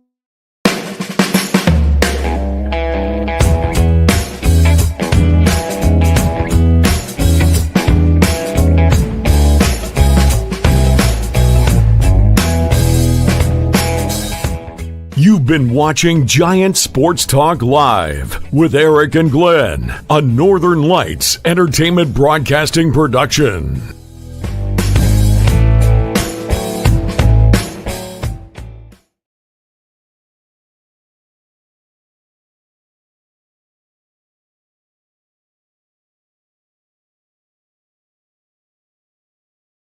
You've been watching Giant Sports Talk Live with Eric and Glenn, a Northern Lights Entertainment Broadcasting production.